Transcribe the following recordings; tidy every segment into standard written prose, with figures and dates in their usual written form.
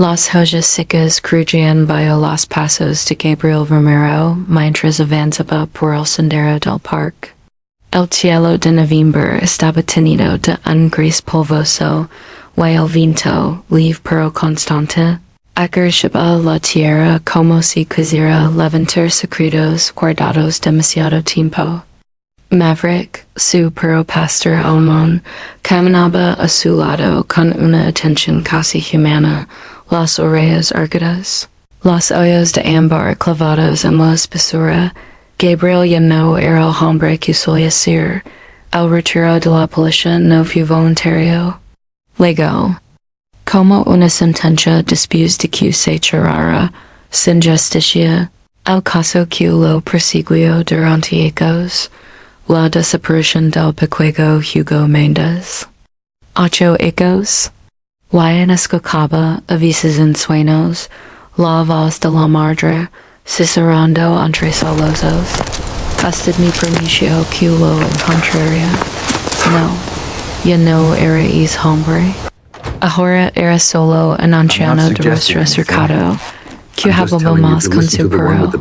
Las Hojas Secas Crujian Bio Los Pasos de Gabriel Romero, mientras avanzaba por el sendero del parque. El cielo de noviembre estaba tenido de un gris polvoso, y el viento, lieve pero constante, acariciaba la tierra como si quisiera levantar secretos guardados demasiado tiempo. Maverick, su perro pastor alemán, caminaba a su lado con una atención casi humana, las orejas erguidas, los ojos de ámbar clavados en la espesura. Gabriel ya no era el hombre que solía ser. El retiro de la policía no fue voluntario. Luego, como una sentencia después de que se cerrara, sin justicia, el caso que lo persiguió durante años, la desaparición del pequeño Hugo Méndez. 8 años. Lion escuchaba, a veces en sueños, la voz de la madre, susurrando entre sollozos. Usted me prometió que lo encontraría. No, ya no era ese hombre. Ahora era solo un anciano de rostro cercado, que hablaba más con su perro,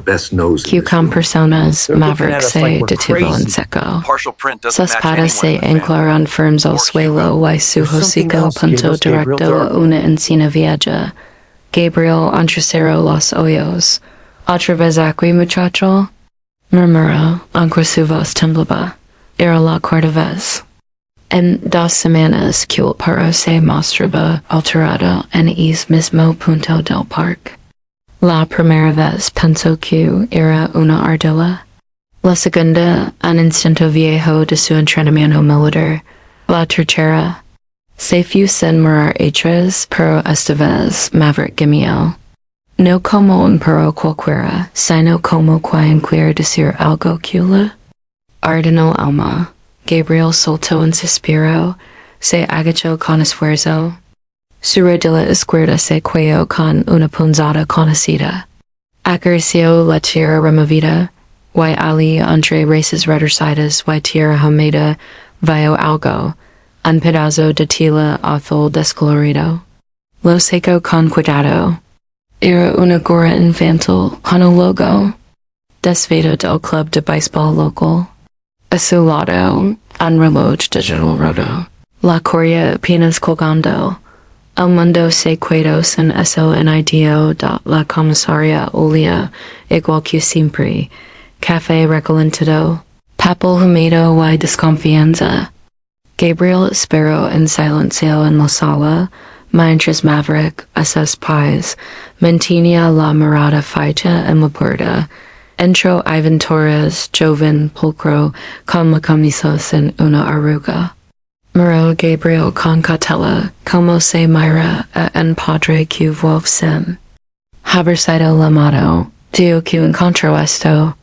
que con personas. Maverick se detuvo en seco. Sus patas se anclaron firmes al suelo y su hocico apuntó directo a una encina vieja. Gabriel entrecerró los ojos. ¿Otra vez aquí, muchacho? Murmuró, aunque su voz temblaba. Era la cuarta vez. En 2 semanas que el perro se mostraba alterado en ese mismo punto del parque. La primera vez pensó que era una ardilla. La segunda, un instinto viejo de su entrenamiento militar. La tercera, se fue sin mirar atrás, pero esta vez Maverick gimió. No como un perro cualquiera, sino como quien quiere decir algo que le ordenó el alma. Gabriel soltó un suspiro, se agachó con esfuerzo. Su rodilla izquierda se cuello con una punzada conocida. Acarició la tierra removida, y allí entre raíces retorcidas y tierra húmeda vio algo, un pedazo de tela azul descolorido. Lo secó con cuidado. Era una gorra infantil con el logo desviado del club de béisbol local. A su lado, un reloj digital roto. La correa apenas colgando. El mundo se quedó sin eso en idea de la comisaria olía igual que siempre. Café recalentado, papel húmedo y desconfianza. Gabriel esperó en silencio en la sala, mientras Maverick, a sus pies, mantenía la mirada fija en la puerta. Entró Ivan Torres, joven, pulcro, con la camisa sin una arruga. Miró Gabriel con cautela, como se mira a un padre que vuelve sin haber sido llamado. Dijo que encontró esto.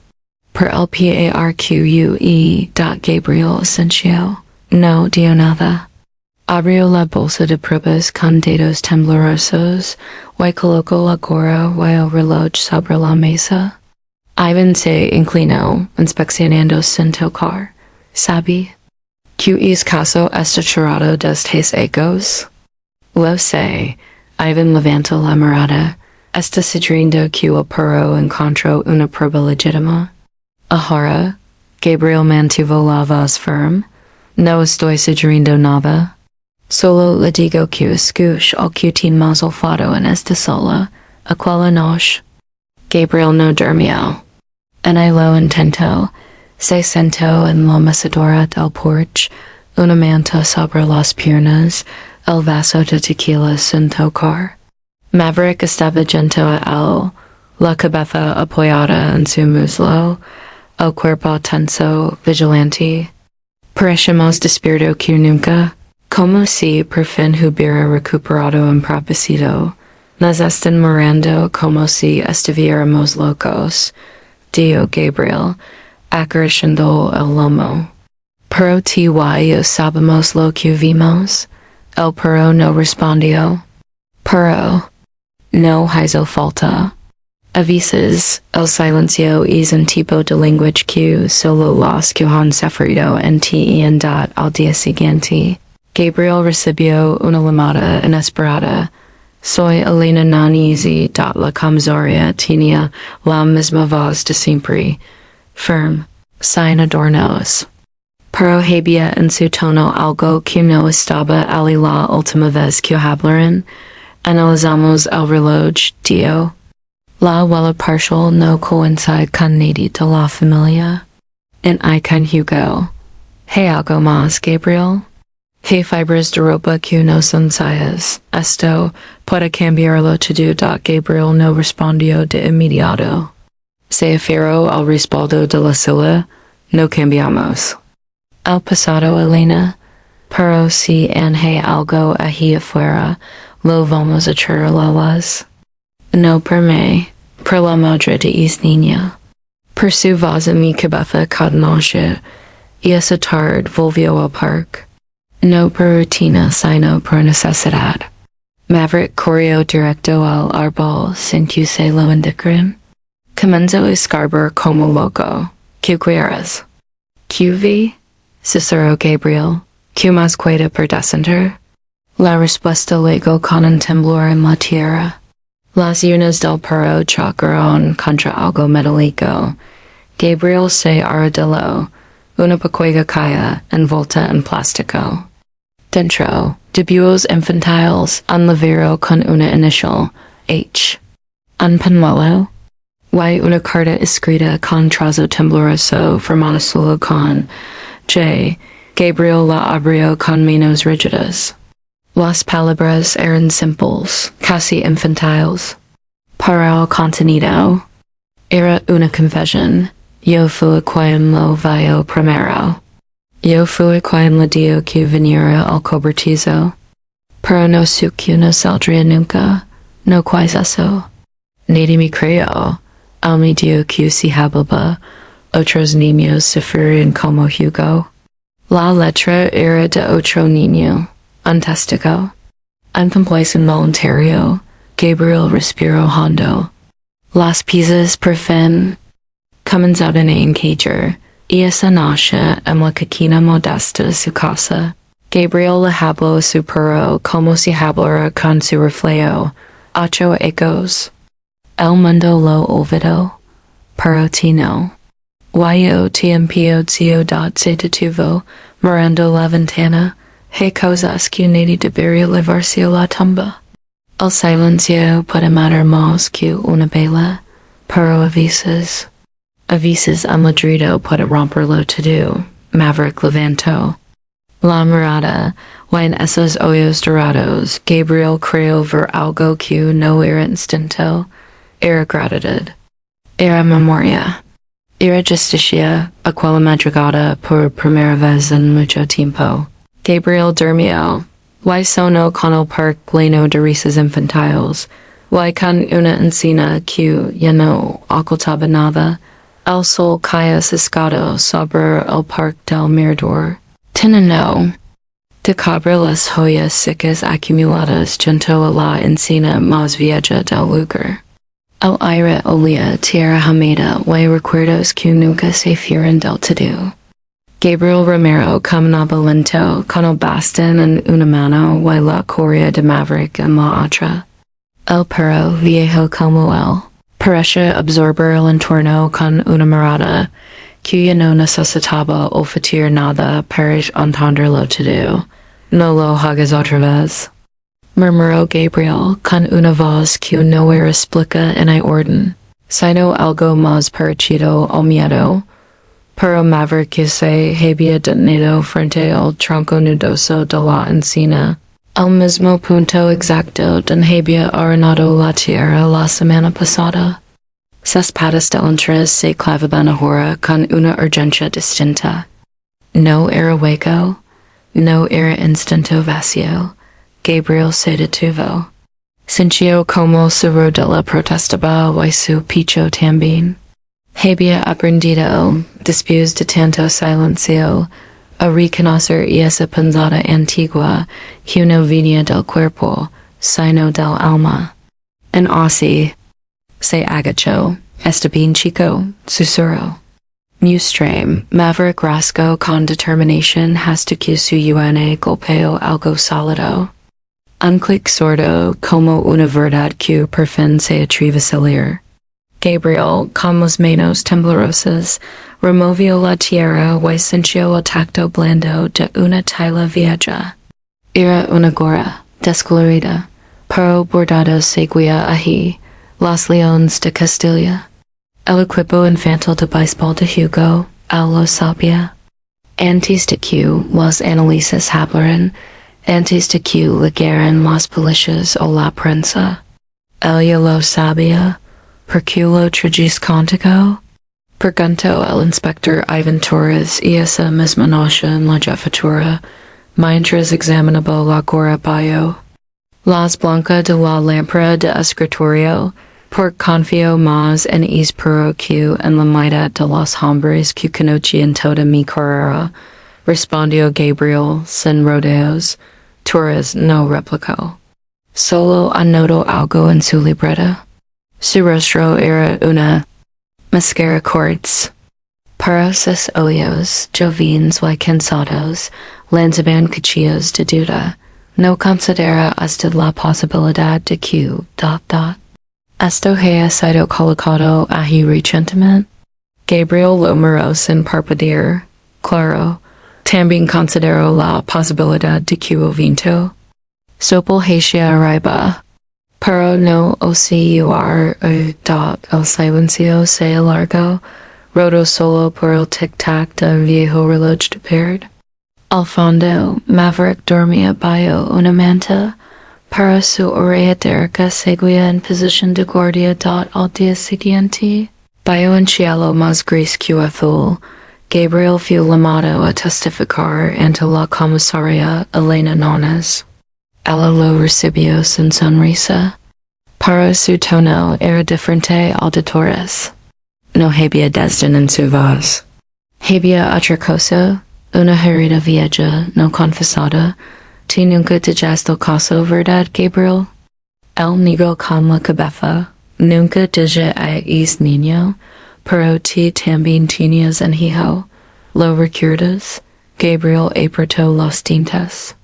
Por el parque. Gabriel asintió. No dijo nada. Abrió la bolsa de pruebas con dedos temblorosos y colocó la gorra y el reloj sobre la mesa. Ivan se inclinó, inspeccionando sin tocar. ¿Sabe que es caso está cerrado desde años? Lo sé. Ivan levantó la mirada. Está sugiriendo que el perro encontró una prueba legítima. Ahora, Gabriel mantuvo la voz firme. No estoy sugiriendo nada. Solo le digo que escucho al que tiene más olfato en esta sala, aquella noche. Gabriel no durmió. En lo intentó. Se sentó en la mecedora del porche, una manta sobre las piernas, el vaso de tequila sin tocar. Maverick estaba junto a él, la cabeza apoyada en su muslo, el cuerpo tenso, vigilante. Parecemos despierto que nunca, como si por fin hubiera recuperado un propósito. Nos están mirando como si estuviéramos locos, dijo Gabriel, acariciando el lomo. Pero tú y yo sabemos lo que vimos. El perro no respondió. Pero no hizo falta. A veces, el silencio es un tipo de lenguaje que solo los que han sufrido entienden al día siguiente. Gabriel recibió una llamada inesperada. Soy Elena Nanisi la Camzoria Tinia la misma voz de siempre, firm, sin adornos. Pero había en su tono algo que no estaba allí la última vez que hablaron. Analizamos el reloj, Dio. La huella partial no coincide con nadie de la familia. En I con Hugo. Hay algo más, Gabriel? Hay fibras de ropa que no son sayas. Esto puede cambiarlo todo. Gabriel no respondió de inmediato. Se aferró al respaldo de la silla. No cambiamos. Al pasado, Elena. Pero si hay algo ahí afuera, lo vamos a echar a las. No por mí, por la madre de is niña. Por su voz en mi cabeza cada noche, y esa tarde volvió al parque. No por rutina, sino por necesidad. Maverick corrió directo al árbol sin que se lo indicaran. Comenzó a escarbar como loco. ¿Qué quieres? ¿Qué vi? Cicero Gabriel. ¿Qué más queda por descender? La respuesta llegó con un temblor en la tierra. Las uñas del perro chocaron contra algo metálico. Gabriel se arrodilló. Una pequeña caja envuelta en plástico. Dentro, dibujos infantiles, un libro con una inicial, H. Un pañuelo. Y una carta escrita con trazo tembloroso formada solo con J. Gabriel la abrió con manos rígidas. Las palabras eran simples, casi infantiles. Para el contenido. Era una confesión. Yo fui quien lo vio primero. Yo fui quien le dio que viniera al cobertizo. Pero no sé que no saldría nunca. No quais eso. Nadie me creyó. Él me dio que si hablaba, otros niños sufrirían como Hugo. La letra era de otro niño. Un testigo. En complaint voluntario, Gabriel respiró hondo. Las piezas por fin comenzaron a encajar, y esa noche en la esquina modesta de su casa, Gabriel le habló a su perro como si hablara con su reflejo, 8 ecos. El mundo lo olvidó, pero ti no. Yo tiempo se detuvo, mirando la ventana. Hay cosas que nadie debería llevarse a la tumba. El silencio puede matar más que una bala, pero avisas a Madrido puede romperlo todo. Maverick levantó la mirada, y en esos ojos dorados, Gabriel creyó ver algo que no era instinto, era gratitud, era memoria, era justicia, aquella madrugada por primera vez en mucho tiempo. Gabriel durmió. Y sonó con el parque lleno de risas infantiles. Y con una encina que ya no ocultaba nada. El sol caía ciscado sobre el parque del mirador. Teniendo de cabre las joyas secas acumuladas junto a la encina más vieja del lugar. El aire olía tierra humeda y recuerdos que nunca se fueron del todo. Gabriel Romero caminaba lento con el bastón en una mano y la correa de Maverick en la otra. El perro, viejo como él, parecía absorber el entorno con una mirada que ya no necesitaba olfatear nada para entenderlo todo. No lo hagas otra vez, murmuró Gabriel con una voz que no era explica en orden, sino algo más parecido al miedo. Pero Maverick se había detenido frente al tronco nudoso de la encina, al mismo punto exacto donde había arenado la tierra la semana pasada. Sus patas delanteras se clavaban ahora con una urgencia distinta. No era hueco, no era instinto vacío. Gabriel se detuvo. Sintió como su rodilla protestaba y su pecho también. Había aprendido, después de tanto silencio, a reconocer esa pensada antigua que no venía del cuerpo, sino del alma. En así, se agachó. Está bien, chico, susurró. Mustrame, Maverick rasgó con determinación hasta que su yuane golpeó algo sólido. Unclic sordo como una verdad que por fin se atrieve. Gabriel, con las manos temblorosas, removió la tierra y sintió el tacto blando de una tela vieja. Era una gorra, descolorida, pero bordado seguía allí, los leones de Castilla. El equipo infantil de béisbol de Hugo, él lo sabía. Antes de que los análisis hablaran, antes de que leyeran las policías o la prensa. Ella lo sabía, porque lo trajis contigo. Preguntó el inspector Ivan Torres y esa misma noche en la jefatura, mientras examinaba la gorra bajo. Las blanca de la lámpara de escritorio, por confío más en perro que en la mitad de los hombres que conocían toda mi carrera, respondió Gabriel sin rodeos. Torres no replicó. Solo anotó algo en su libreta. Su rostro era una máscara quartz. Para sus ojos, jovens y cansados, lanzaban cuchillos de duda. No considera hasta la posibilidad de que, esto haya sido colocado ahí recientemente. Gabriel lo miró sin parpadear. Claro, también consideró la posibilidad de que el viento sopla hacia arriba. Pero no oscillar el silencio se alargó, roto solo por el tic-tac del viejo reloj de pared. Al fondo, Maverick dormía bajo una manta, pero su oreja derecha seguía en posición de guardia al día siguiente. Bajo un cielo más gris que azul, Gabriel fue llamado a testificar ante la comisaria Elena Nones. Ella lo recibió sin sonrisa, pero su tono era diferente al de Torres. No había desdén en su voz. Había otra cosa, una herida vieja no confesada. ¿Tú nunca dices el caso, verdad, Gabriel? Él negó con la cabeza. Nunca dije es niño, pero tú también tenías un hijo. ¿Lo recuerdas? Gabriel apretó los dientes.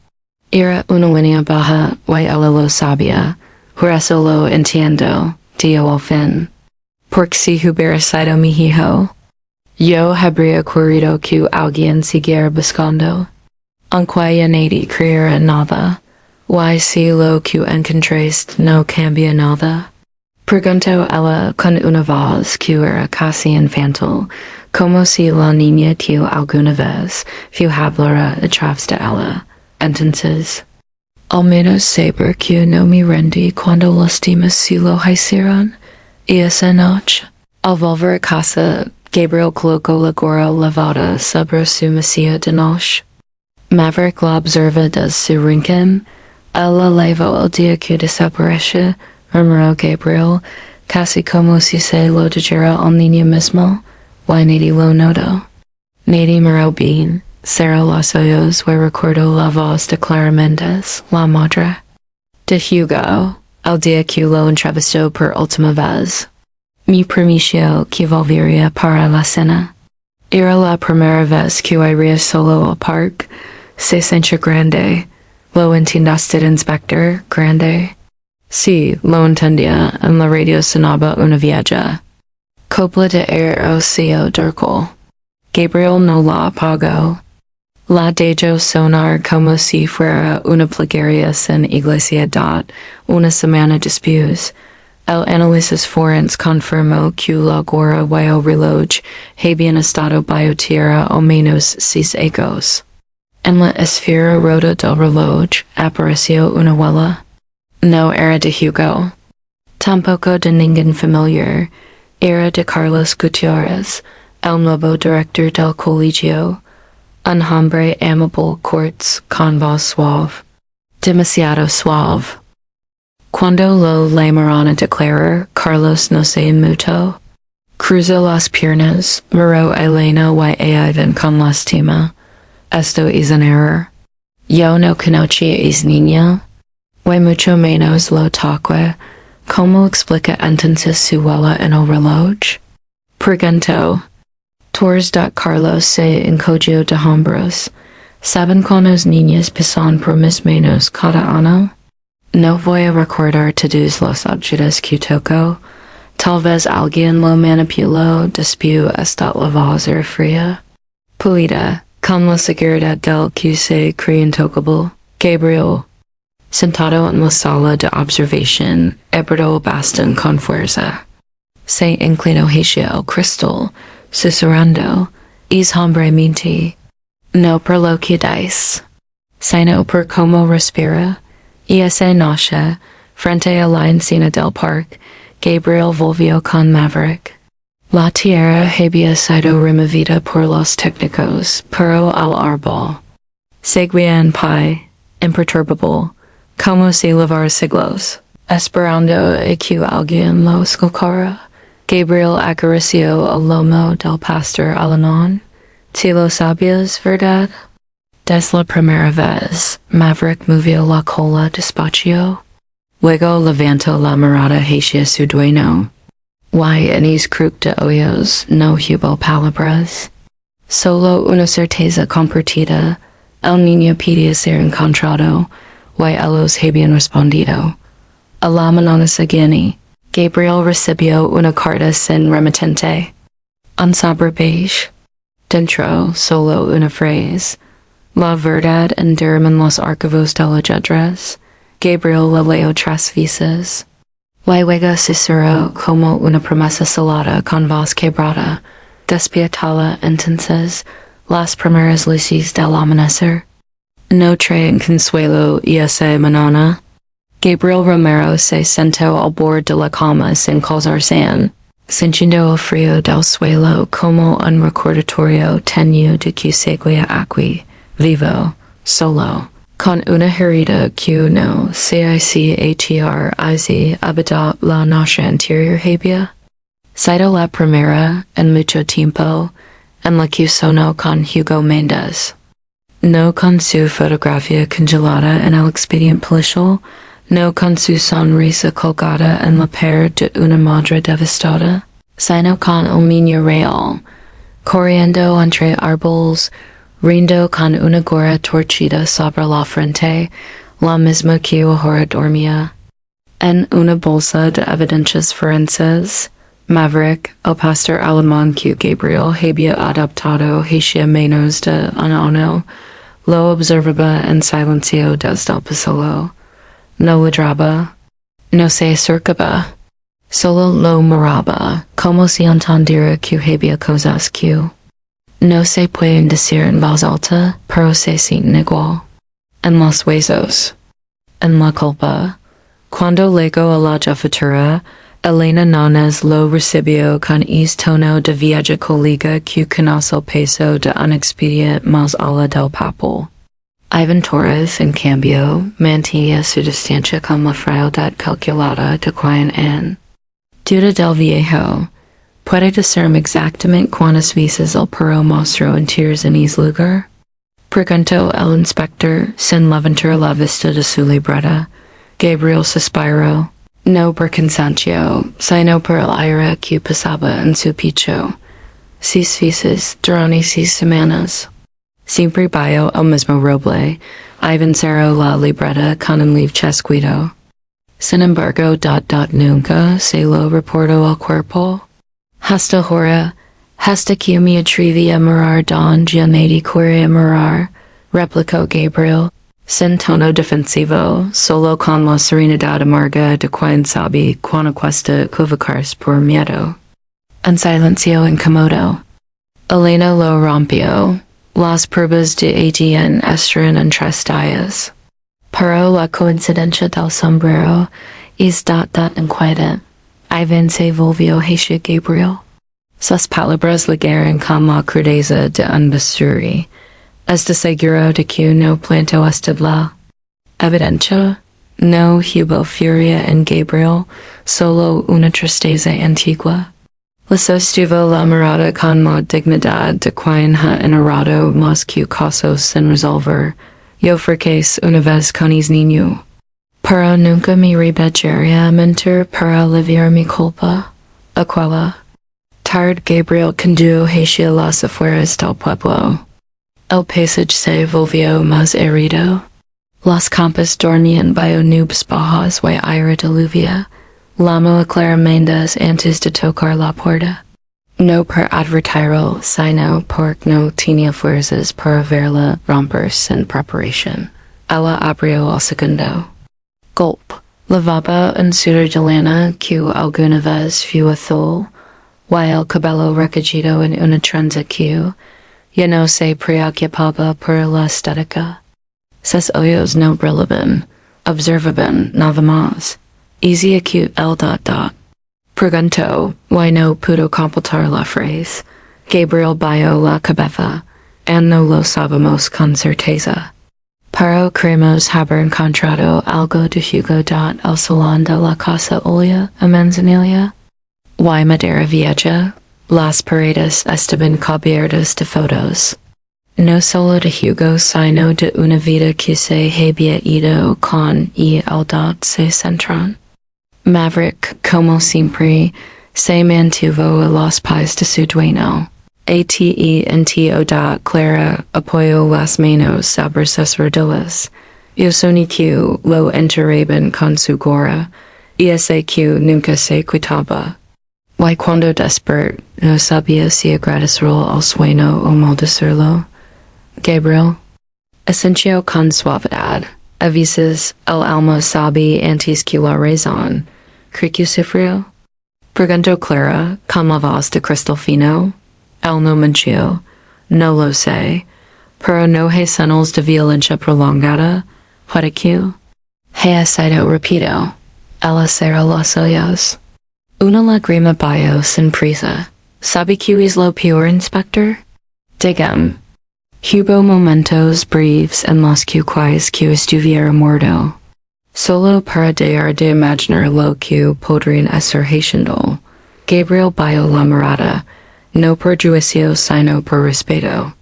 Era una línea baja y ella lo sabía. Por eso lo entiendo, dio al fin. Porque si hubiera sido mi hijo, yo habría querido que alguien siguiera buscando. Aunque ya nadie creera nada, y si lo que encontraste no cambia nada. Preguntó ella con una voz que era casi infantil, como si la niña que alguna vez vio hablara a través de ella. Entonces, al menos saber que no me rendí cuando las demás sí lo hicieron. Y esa noche, al volver a casa, Gabriel colocó la gorra lavada sobre su mesilla de noche. Maverick la observa desde su rincón. Él la lavó el día que desapareció, murmuró Gabriel, casi como si se lo dijera al niño mismo, y nadie lo notó. Nadie miró bien, cerró los ojos y recordó la voz de Clara Méndez, la madre de Hugo, el día que lo entrevistó por última vez. Me prometió que volvería para la cena. Era la primera vez que iría solo al parque. Se sentía grande. ¿Lo entiendes, inspector? Grande. Sí, lo entendía. En la radio sonaba una vieja copla de Rocío Dúrcal. Gabriel no la apagó. La dejó sonar como si fuera una plegaria sin iglesia una semana después. El análisis forense confirmó que la gorra y el reloj habían estado bajo tierra al menos 6 años. En la esfera rota del reloj apareció una huella. No era de Hugo. Tampoco de ningún familiar. Era de Carlos Gutiérrez, el nuevo director del colegio. Un hombre amable quartz con voz suave. Demasiado suave. Cuando lo llamaron a declarar, Carlos no se inmutó. Cruzó las piernas, miró a Elena y a Ivan con lástima. Esto es un error. Yo no conocía a esa niña, y mucho menos lo toque. ¿Cómo explica entonces su huella en el reloj? Preguntó. Torres. Carlos se encogió de hombros. ¿Saben cuántos niños pasan por mis manos cada año? No voy a recordar todos los objetos que toco. Tal vez alguien lo manipuló después hasta la voz era fría. Puida, con la seguridad del que se cree intocable. Gabriel, sentado en la sala de observación, apretó bastón con fuerza. Se inclinó hacia el cristal, susurrando, es hombre mente. No por lo que dice, sino por cómo respira. Y esa noche, frente a la encina del parque, Gabriel volvió con Maverick. La tierra había sido removida por los técnicos, pero al árbol seguía en pie, imperturbable, como si llevara siglos, esperando a que alguien lo escuchara. Gabriel acarició el lomo del pastor alemán. ¿Te lo sabías, verdad? Desde la primera vez, Maverick movió la cola despacio. Luego levantó la mirada hacia su dueño. En ese cruce de ojos no hubo palabras. Solo una certeza compartida. El niño pedía ser encontrado. Ellos habían respondido. A la mañana siguiente, Gabriel recibió una carta sin remitente. Un sobre beige. Dentro, solo una frase. La verdad en los archivos de las letras. Gabriel la leyó 3 veces. Luego susurró como una promesa salada con voz quebrada. Despiertala entonces las primeras luces del amanecer. No traen consuelo y esa mañana. Gabriel Romero se sentó al borde de la cama sin causar, sintiendo el frío del suelo como un recordatorio tenue de que seguía aquí, vivo, solo, con una herida que no cicatriz habitó la noche anterior había sido la primera en mucho tiempo en la que sonó con Hugo Méndez. No con su fotografía congelada en el expediente policial, no con su sonrisa colgada en la piel de una madre devastada, sino con el niño real, corriendo entre árboles, riendo con una gorra torcida sobre la frente, la misma que ahora dormía. En una bolsa de evidencias forenses, Maverick, el pastor alemán que Gabriel había adoptado hacia menos de un año, lo observaba en silencio desde el pasillo. No ladraba, no se acercaba, solo lo miraba, como si entendiera que había cosas que no se pueden decir en voz alta, pero se sienten igual. En los huesos, en la culpa. Cuando llegó a la jefatura, Elena Nones lo recibió con ese tono de vieja colega que conoce el peso de un expediente más allá del papel. Ivan Torres, en cambio, mantenía su distancia con la frialdad calculada de quien en duda del viejo. ¿Puede decirme exactamente cuántas veces el perro mostró en tiros en ese lugar? Preguntó el inspector, sin levantar la vista de su libreta. Gabriel suspiró. No por cansancio, sino por el aire que pasaba en su pecho. 6 veces durante 6 semanas. Siempre bajo el mismo roble, Ivan cerró la libreta con un lieve chasquido. Sin embargo, nunca se lo reportó al cuerpo. Hasta ahora, hasta que me atreví a mirar don ya me quería mirar, replicó Gabriel, sin tono defensivo, solo con la serenidad amarga de quien sabe cuando cuesta equivocarse por miedo. En silencio incómodo. Elena lo rompió. Las pruebas de ADN estaban en 3 días. Pero la coincidencia del sombrero es inquietante. Ivan se volvió hacia Gabriel. Sus palabras ligaron con la crudeza de un bisturi. ¿Estás seguro de que no plantó usted la evidencia? No hubo furia en Gabriel, solo una tristeza antigua. Le sostuvo la mirada con la dignidad de quien ha enarrado más que casos sin resolver. Yo fracasé una vez con ese niño. Pero nunca me rebellaría a mentir para aliviar mi culpa. Aquella tarde Gabriel condujo hacia las afueras del pueblo. El paisaje se volvió más árido. Las campas dormian bio nubes bajas y ira diluvia, lamo aclaramendas antes de tocar la puerta. No per advertiro, sino porque no tenía fuerzas para verla romper sin preparación. Ella abrió al segundo. Gulp. Lavaba en sudor de lana que alguna vez fue azul, y el cabello recogido en una trenza que ya no se preocupaba por la estética. Sus ojos no brillaban, observaban nada más. Easy acute el ... Preguntó, y no pudo completar la frase. Gabriel bajó la cabeza, and no lo sabemos con certeza. Pero creemos haber encontrado algo de Hugo . El salón de la casa Olia a Manzanilla. Y madera vieja, las paredes estaban cubiertas de fotos. No solo de Hugo sino de una vida que se había ido con el se centran. Maverick, como siempre, se mantuvo a los pies de su dueño. Clara apoyó las manos sobre sus rodillas. Yo soní que lo enterraban con su gorra, y ese que nunca se quitaba. Y cuando despertó, no sabía si agradecerlo al sueño o maldecirlo. Gabriel asenció con suavidad. A veces el alma sabe antes que la razón. ¿Cree que sufrió? Preguntó Clara con la voz de cristal fino. Él no mintió. No lo sé. Pero no hay señales de violencia prolongada. ¿Para qué? Ha sido rápido. Ella cerró los ojos. Una lágrima cayó sin prisa. ¿Sabe qué es lo peor, inspector? Dígame. Hubo momentos breves en los cuales que estuviera muerto. Solo para dejar de imaginar lo que podrían estar haciendo. Gabriel bajó la mirada, no por juicio sino por respeto.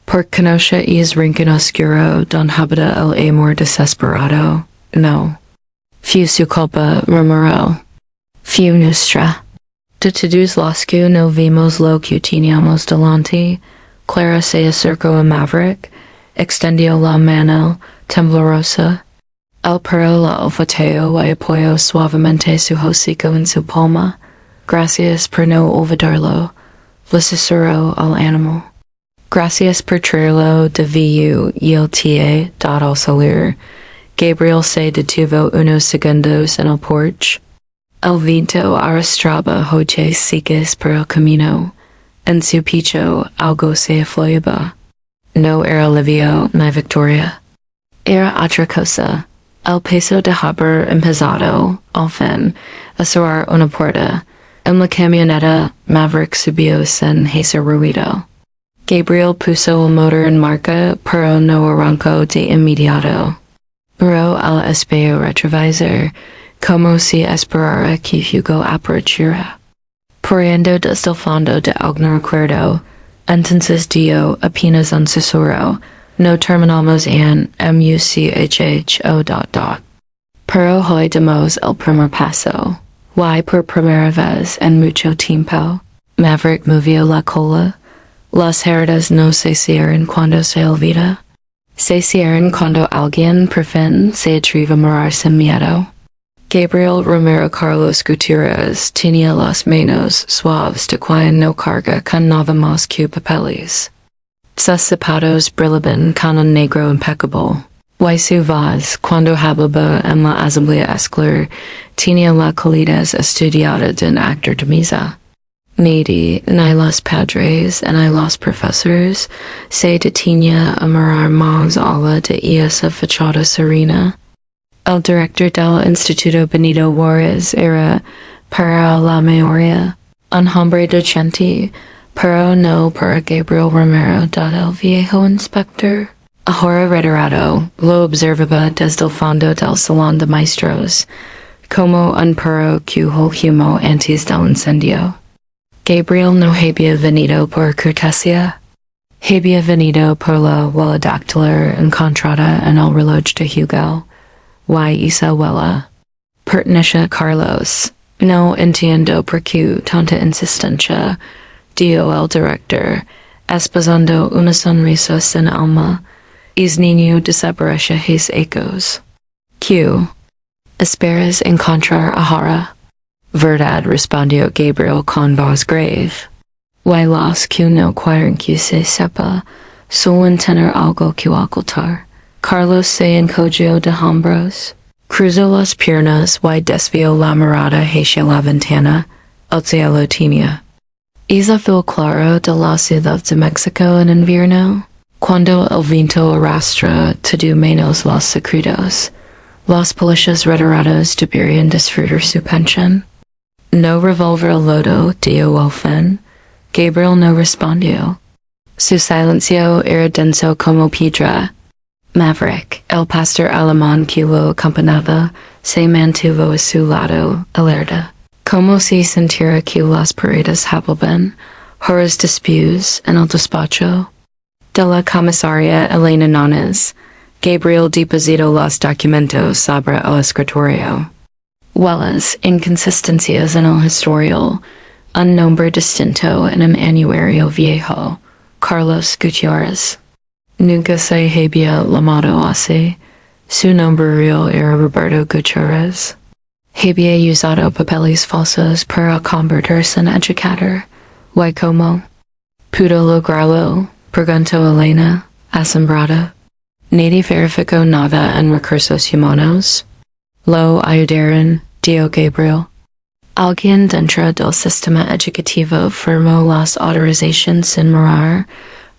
Por conocer es rincón oscuro don habita el amor desesperado. No. Fue su culpa, murmuró. Fue nuestra. De todos los que no vimos lo que teníamos delante, Clara se acercó a Maverick, extendió la mano temblorosa. El perro la olfateó y apoyó suavemente su hocico en su palma. Gracias por no olvidarlo, le susurró al animal. Gracias por traerlo de viu y el tie al salir. Gabriel se detuvo unos segundos en el porche. El viento arrastraba hojas secas por el camino. En su pecho algo se afloyaba. No era alivio ni victoria. Era otra cosa. El peso de haber empezado, al fin, a cerrar una puerta. En la camioneta, Maverick subió sin hacer ruido. Gabriel puso el motor en marcha, pero no arrancó de inmediato. Miró al espejo retrovisor, como si esperara que Hugo apareciera. Corriendo desde el fondo de algún recuerdo, entonces dio apenas un susurro. No terminamos en muchho ... Pero hoy demos el primer paso. Y por primera vez en mucho tiempo, Maverick movió la cola. Las heridas no se cierran cuando se olvida. Se cierran cuando alguien por fin se atreve a mirar sin miedo. Gabriel Romero Carlos Gutierrez tenía las manos suaves de quien no carga con nada más que papeles. Sus zapatos brillaban con un negro impecable. Y su voz, cuando hablaba en la asamblea escolar, tenía la calidez estudiada de un actor de misa. Nadie, ni los padres, ni los profesores, se detenía a mirar más allá de esa fachada serena. El director del Instituto Benito Juárez era, para la mayoría, un hombre docente, pero no para Gabriel Romero el viejo inspector. Ahora retirado, lo observaba desde el fondo del salón de maestros, como un perro que humo antes del incendio. Gabriel no había venido por cortesía. Había venido por la huella dactilar encontrada en el reloj de Hugo. Y esa huella pertenece a Carlos. No entiendo por qué tanta insistencia, dijo el director, esbozando una sonrisa sin alma. is niño desaparece his ecos. Q. Esperas encontrar ahora. Verdad, respondió Gabriel con voz grave. Y los que no quieren que se sepa suelen tener algo que ocultar. Carlos se encogió de hombros, cruzó las piernas y desvió la mirada hacia la ventana. El cielo tenía es azul claro de la ciudad de México en invierno. Cuando el viento arrastra todo menos los secretos, los policías retirados deberían disfrutar su pensión. No revolver el lodo, dijo el fin. Gabriel no respondió. Su silencio era denso como piedra. Maverick, el pastor alemán que lo acompañaba, se mantuvo a su lado, alerta, como si sintiera que las paredes hablaban, horas después, en el despacho de la comisaria Elena Nones, Gabriel depositó los documentos sobre el escritorio. Las inconsistencias en el historial, un nombre distinto en el anuario viejo, Carlos Gutiérrez. Nunca se había llamado así. Su nombre real era Roberto Gutiérrez. Había usado papeles falsos para convertirse en educador. ¿Y cómo pudo lograrlo? Preguntó Elena, asombrada. Nadie verificó nada en recursos humanos. Lo ayudaron, dijo Gabriel. Alguien dentro del sistema educativo firmó las autorizaciones sin mirar,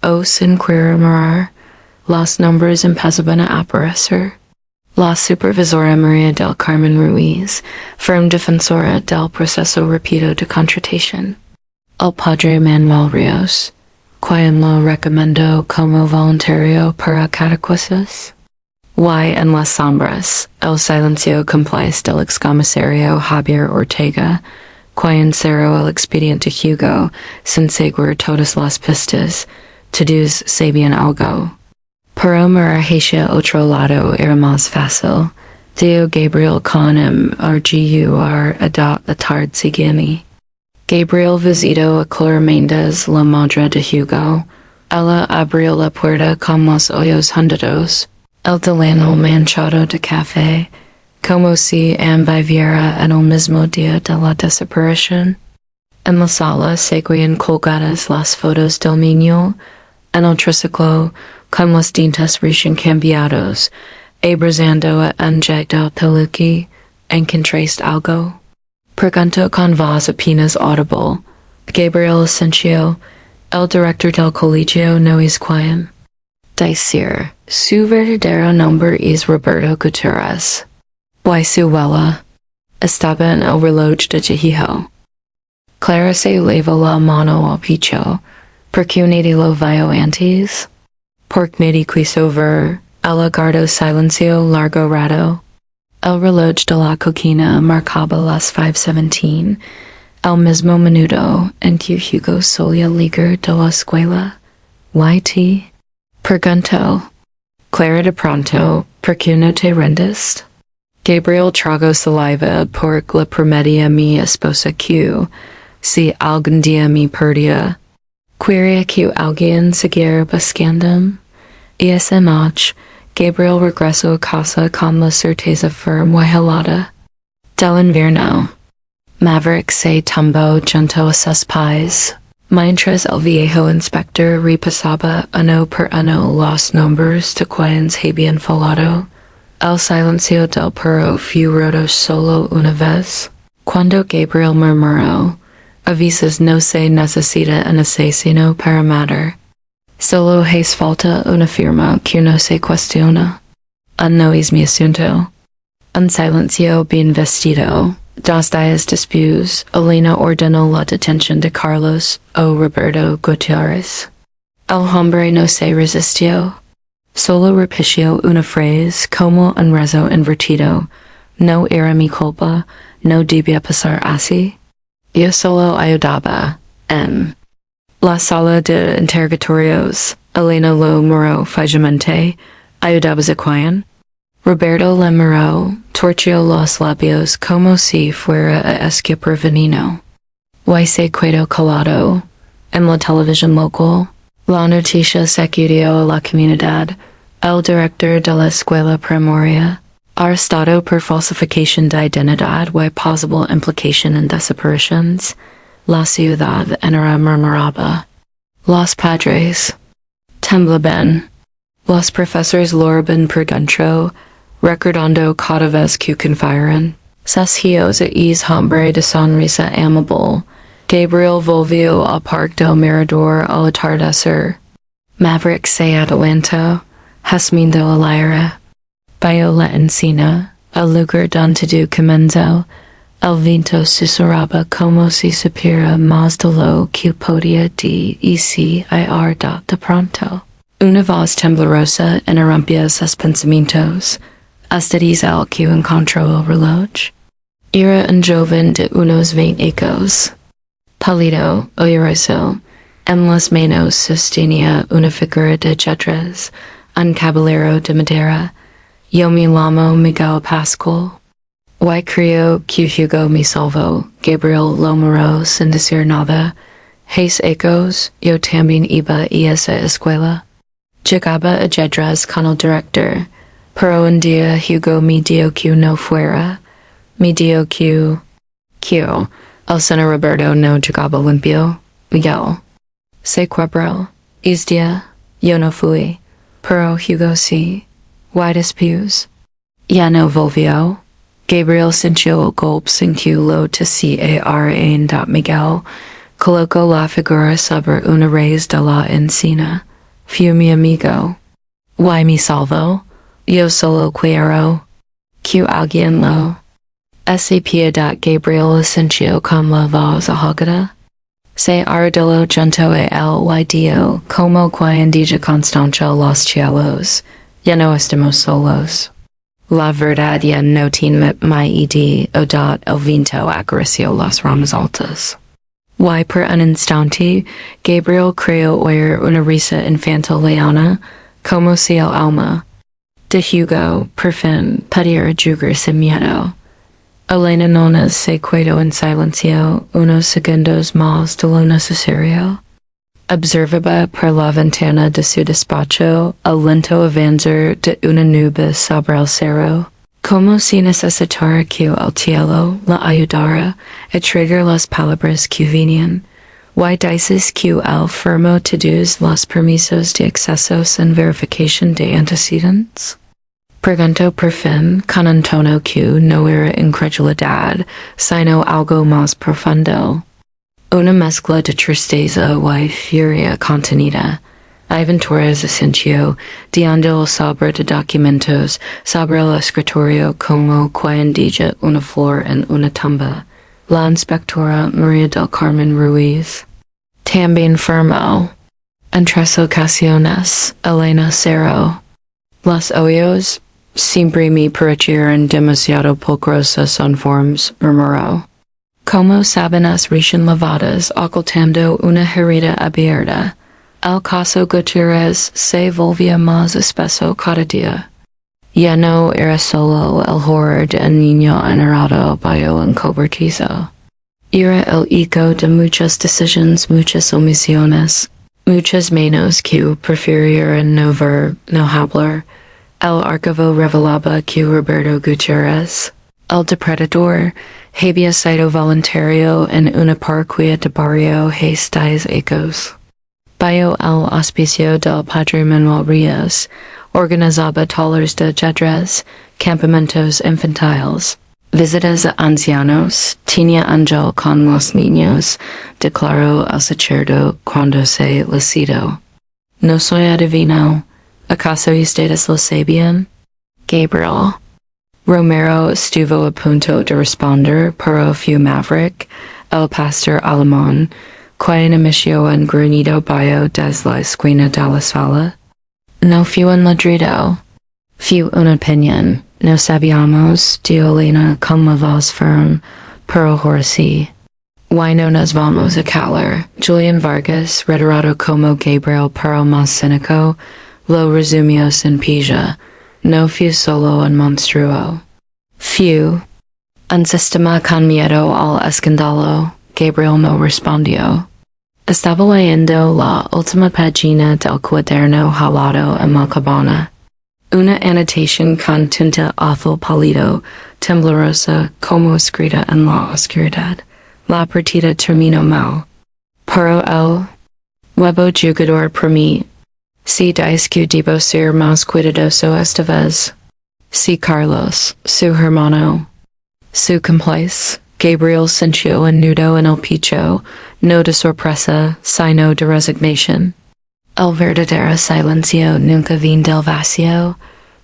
o sin querer mirar. Los nombres empezaban a aparecer. La supervisora María del Carmen Ruiz, firm defensora del proceso rápido de contratación. El padre Manuel Rios, quien lo recomendó como voluntario para catequesis. Y en las sombras, el silencio cómplice del excomisario Javier Ortega, quien cerró el expediente Hugo sin seguir todas las pistas, todos sabían algo. Pero mirar hacia otro lado era más fácil, dijo Gabriel con arguar a la tarde siguiente. Gabriel visitó a Clara Méndez, la madre de Hugo. Ella abrió la puerta con los ojos hundidos, el delano manchado de café, como si viviera en el mismo día de la desaparición. En la sala seguían colgadas las fotos del niño, en el triciclo, con los dientes recién cambiados, abrazando a inyectado peluque, ¿encontraste algo? Preguntó con voz apenas audible. Gabriel asintió. El director del colegio no es quien decir. Su verdadero nombre es Roberto Gutiérrez. Y su abuela estaba en el reloj de Jijijo. Clara se llevó la mano al pecho. ¿Por qué nadie lo vio antes? Porque nadie quiso ver. Ella guardó silencio largo rato. El reloj de la cocina marcaba las 5:17, el mismo minuto en que Hugo solía llegar de la escuela. ¿Y preguntó Clara de pronto, ¿por qué no te rendes? Gabriel tragó saliva porque le prometí a mi esposa que, si algún día me perdía, quería que alguien siguiera buscando. Y esa noche, Gabriel regresó a casa con la certeza firme y helada del invierno. Maverick se tumbó junto a sus pies, mientras el viejo inspector repasaba uno por uno los nombres de quienes habían fallado. El silencio del perro fue roto solo una vez, cuando Gabriel murmuró, a veces no se necesita un asesino para matar. Solo hace falta una firma que no se cuestiona. No es mi asunto. Un silencio bien vestido. 2 días después, Elena ordenó la detención de Carlos o Roberto Gutiérrez. El hombre no se resistió. Solo repitió una frase como un rezo invertido. No era mi culpa, no debía pasar así. Yo solo ayudaba en la sala de interrogatorios. Elena lo miró fijamente. ¿Ayudabas a quién? Roberto le miró, torció los labios como si fuera a escupir veneno. Y se quedó calado. En la televisión local, la noticia sacudió a la comunidad. El director de la escuela primaria, arrestado por falsificación de identidad y possible implication en desapariciones. La ciudad entera murmuraba. Los padres temblaban. Los profesores loraban por dentro, recordando cada vez que confiaran. Sus es hombre de sonrisa amable. Gabriel volvió al parque del mirador al atardecer. Maverick se adelantó, jasmindo al aire. Vio la encina, el lugar donde comenzó. El viento susurraba como si supiera más de lo que podía decir de pronto. Una voz temblorosa interrumpía sus pensamientos. Hasta el que encontró el reloj. Era un joven de unos 20 años. Pálido, oloroso, en las manos sostenía una figura de yedras, un caballero de madera. Yo me llamo Miguel Pascual. Y creo que Hugo me salvó. Gabriel lo miró sin decir nada. 6 años, yo también iba a esa escuela. Llegaba a yedras con el director. Pero un día Hugo me dijo que no fuera. Me dijo que el señor Roberto no llegaba limpio. Miguel se quebró. Día, yo no fui. Pero Hugo sí. Y después, ya no volvió. Gabriel sintió el golpe sin que lo en Miguel colocó la figura sobre una raíz de la encina. Fue mi amigo. Y me salvó. Yo solo quiero que alguien lo piedad. Gabriel sintió con la voz ahogada. Se arrodilló junto a él y dijo, como quien dice Constanza los cielos, ya no estamos solos. La verdad ya no tiene mi idea el viento acarició las ramas altas. Y por un instante, Gabriel creyó oír una risa infantil leona, como si el alma de Hugo, por fin, pudiera jugar sin miedo. Elena Nona se quedó en silencio unos segundos más de lo necesario. Observaba por la ventana de su despacho el lento avanzar de una nube sobre el cerro, como si necesitara que el cielo la ayudara a traer las palabras que venían. Y dices que él firmó todos los permisos de acceso sin verificación de antecedentes? Preguntó por fin con un tono que no era incredulidad, sino algo más profundo. Una mezcla de tristeza y furia contenida. Aventura se sintió, diando el sobre de documentos sobre el escritorio como quien dice una flor en una tumba. La inspectora María del Carmen Ruiz también firmó. En 3 ocasiones, Elena cerró los ojos. Siempre me parecieron demasiado pulcrosas son formas, murmuró. Como sábanas recién lavadas ocultando una herida abierta. El caso Gutiérrez se volvía más espeso cada día. Ya no era solo el horror de un niño enterrado bajo un cobertizo. Era el eco de muchas decisiones, muchas omisiones, muchas manos que prefirieron no ver, no hablar. El archivo revelaba que Roberto Gutiérrez, el depredador, había sido voluntario en una parque de barrio 6 años. Bajo el auspicio del padre Manuel Ríos, organizaba talleres de yedras, campamentos infantiles, visitas a ancianos, tenía ángel con los niños, declaró el sacerdote cuando se le citó. No soy adivino. ¿Acaso ustedes lo sabían? Gabriel. Romero estuvo a punto de responder, pero fue Maverick, el pastor alemán, quien inició un gruñido bajo desde la esquina de la sala. No fue un ladrido. Fue una opinión. No sabíamos, dijo Elena con la voz firme, pero ahora sí. Y no nos vamos a calar. Julián Vargas, retirado como Gabriel pero más cínico, lo resumió sin pilla. No fue solo un monstruo. Fue un sistema con miedo al escándalo. Gabriel no respondió. Estaba leyendo la última página del cuaderno jalado en la cabana. Una annotación con tinta azul pálido, temblorosa, como escrita en la oscuridad. La partida terminó mal. Pero el huevo jugador por mí. Si disque debo ser más cuidadoso esta vez. Si Carlos, su hermano, su cómplice, Gabriel sintió un nudo en el pecho, no de sorpresa, sino de resignación. El verdadero silencio nunca vin del vacío,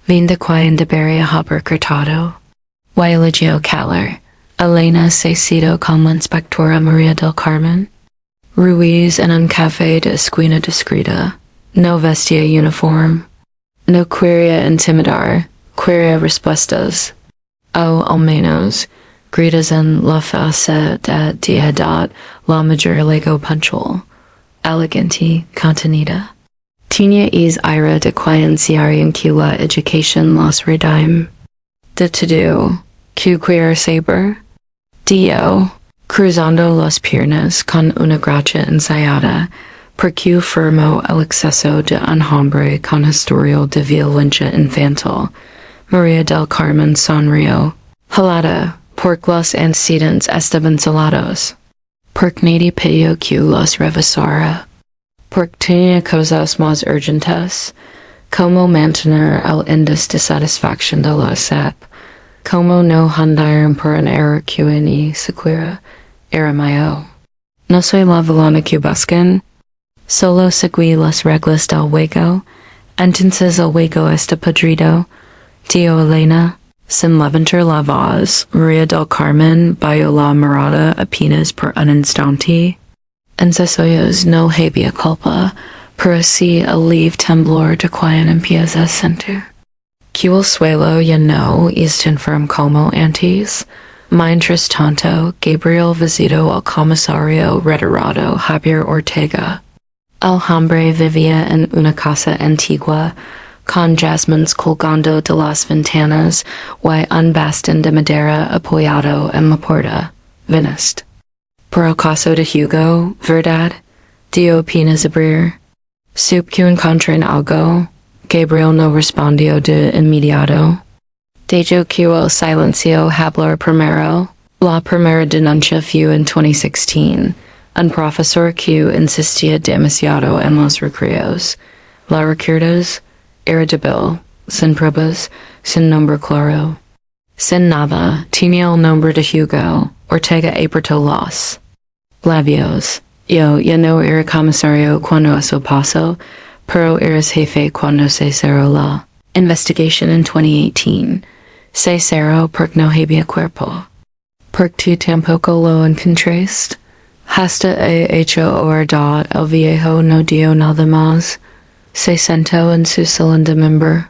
vin de quien debería haber cortado. Y eligió calar. Elena se citó con la inspectora María del Carmen Ruiz en un café de esquina discreta. No vestía uniform. No quería intimidar, quería respuestas. O al menos, gritas en la fase de edad la mayor lego puntual, elegante, contenida. Tenía is ira de quienciarían que la education los redime. De todo, que queer saber. Dio, cruzando las piernas con una gracia ensayada, porque firmó el exceso de un hombre con historial de violencia infantil. María del Carmen sonrió. Halada, porque los antecedentes estaban salados. Porque nadie pidió que los revisara. Porque tenía cosas más urgentes. Como mantener el índice de satisfacción de la SEP. Como no andaron por un error que ni siquiera era mío. No soy la villana que buscan. Solo seguí las reglas del juego. Entonces el juego está podrido. Tío Elena, sin levantar la voz, María del Carmen bajó la mirada apenas por un instante. En sus ojos no había culpa, pero sí el leve temblor de quien empieza a sentir. Que el suelo ya no es tan firme como antes. Mientras tanto, Gabriel visitó al comisario retirado Javier Ortega. El hombre vivía en una casa antigua, con jasmines colgando de las ventanas y un bastón de madera apoyado en la puerta. Viniste. Por el caso de Hugo, verdad? Dio apenas abrir. Sup que encontré en algo. Gabriel no respondió de inmediato. Dejo que el silencio hablar primero. La primera denuncia fue en 2016. Un profesor que insistía demasiado en los recreos. La recuerdas? Era débil, sin pruebas, sin nombre claro. Sin nada, tenía el nombre de Hugo. Ortega apretó los labios. Yo ya no era comisario cuando eso pasó, pero eres jefe cuando se cerró la investigación en 2018. Se cerró porque no había cuerpo. Porque tú tampoco lo encontraste. Hasta he hecho verdad, el viejo no dio nada más. Se sentó en su sillón de miembro.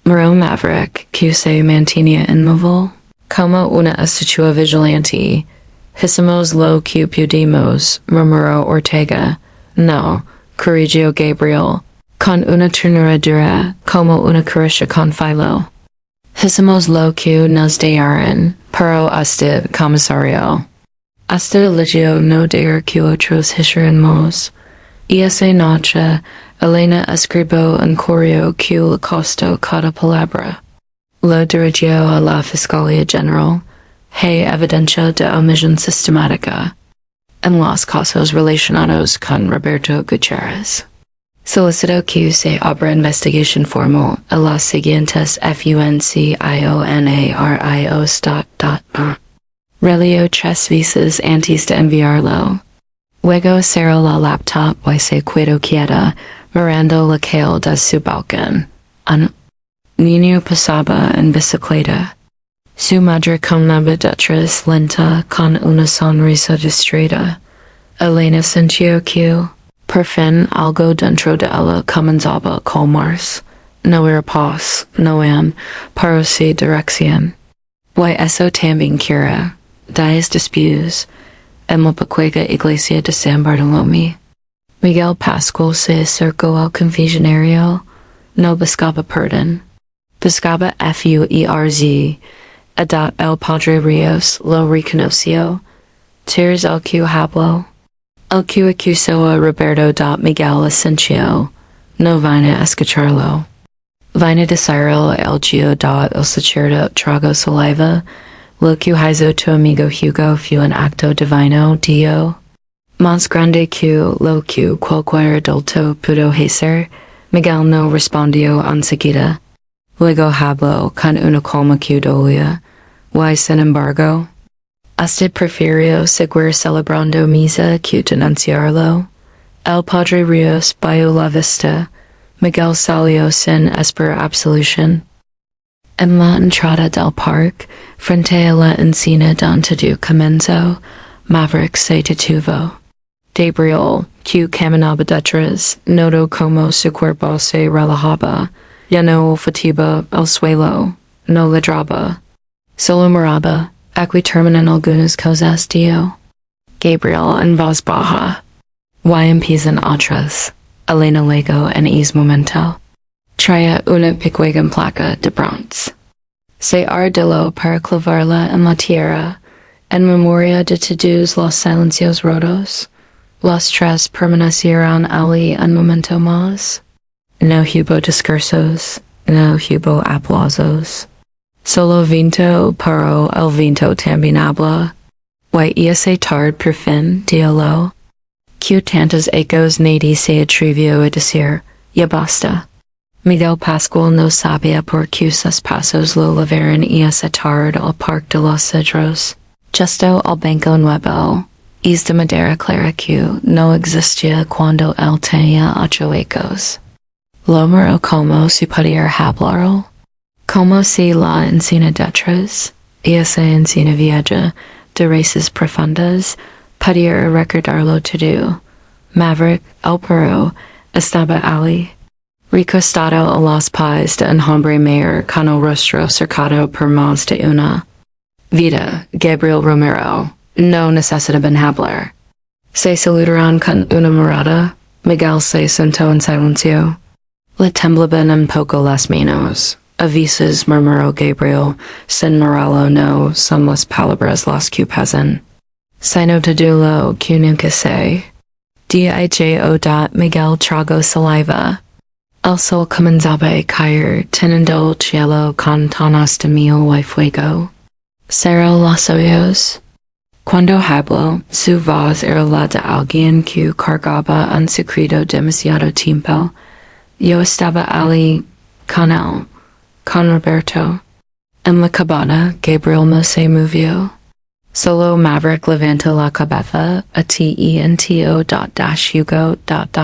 Miró Maverick, que se mantenía inmóvil, como una estatua vigilante. Hicimos lo que pudimos, murmuró Ortega. No, corrigió Gabriel, con una ternura dura, como una caricia con filo. Hicimos lo que nos dieron, pero usted, comisario. Hasta eligió no dar que otros hiciéramos. Y esa noche, Elena escribió un correo que le costó cada palabra. Lo dirigió a la Fiscalía General. Hay evidencia de omisión sistemática en los casos relacionados con Roberto Gutierrez. Solicitó que se abra investigación formal a las siguientes funcionarios. Relio 3 veces antes de enviarlo. Luego cerró la laptop y se quedó quieta, mirando la calle de su balcón. Un niño pasaba en bicicleta. Su madre caminaba detrás lenta con una sonrisa distraída. Elena sintió que, por fin, algo dentro de ella comenzaba a calmarse. No era paz, no pero sí dirección. Y eso también quiera. 10 despidos. En la pequeña iglesia de San Bartolomé. Miguel Pascual se acercó al confesionario. No buscaba perdón. Buscaba FUERZ. Edad el Padre Rios lo reconoció. Tears el que habló. El que acusó a Roberto. Miguel Asensio. No vine a escucharlo. Vine desiro el gio da el sacerdo trago saliva, lo que hizo tu amigo Hugo fue un acto divino, Dio. Más grande que lo que cualquier adulto pudo hacer, Miguel no respondió enseguida. Luego habló con una calma que dolía. Y sin embargo, hasta prefirió seguir celebrando misa que denunciarlo. El padre Rios vio la vista. Miguel salió sin esperar absolución. En la entrada del parque, frente a la encina donde todo comenzó, Maverick se detuvo. Gabriel, que caminaba detrás, notó como su cuerpo se relajaba, ya no olfateaba el suelo, no ladraba. Solo miraba, aquí terminan algunas cosas, tío. Gabriel en voz baja. Y empiezan otras. Elena luego en ese momento. Traía una pequeña placa de bronce. Se ardiló para clavarla en la tierra, en memoria de todos los silencios rotos. Los tres permanecieron allí un momento más. No hubo discursos, no hubo aplausos. Solo viento, pero el viento también habla. Y ese tarde por fin, dialo. Que tantos ecos nadie se atrevió a decir, ya basta. Miguel Pascual no sabía por qué sus pasos lo llevaron esa tarde al Parque de los Cedros. Justo al banco nuevo. Es de madera clara que no existía cuando él tenía 8 ecos. Lo miró como si pudiera hablarlo. Como si la encina detrás, esa encina vieja, de raíces profundas, pudiera recordarlo todo. Maverick, el perro, estaba allí. Recostado a los pies de un hombre mayor con el rostro cercado por más de una vida. Gabriel Romero. No necesitaban hablar. Se saludaron con una mirada. Miguel se sentó en silencio. Le temblaban un poco las manos. A veces murmuró Gabriel, sin mirarlo no son las palabras las que pasan. Sino todo lo que nunca sé. Dijo Miguel tragó saliva. El sol comenzaba a caer, teniendo el cielo con tonos de miel y fuego. Cerró los ojos. Cuando habló, su voz era la de alguien que cargaba un secreto demasiado tiempo. Yo estaba allí con él, con Roberto. En la cabana, Gabriel no se movió. Solo Maverick levantó la cabeza, Hugo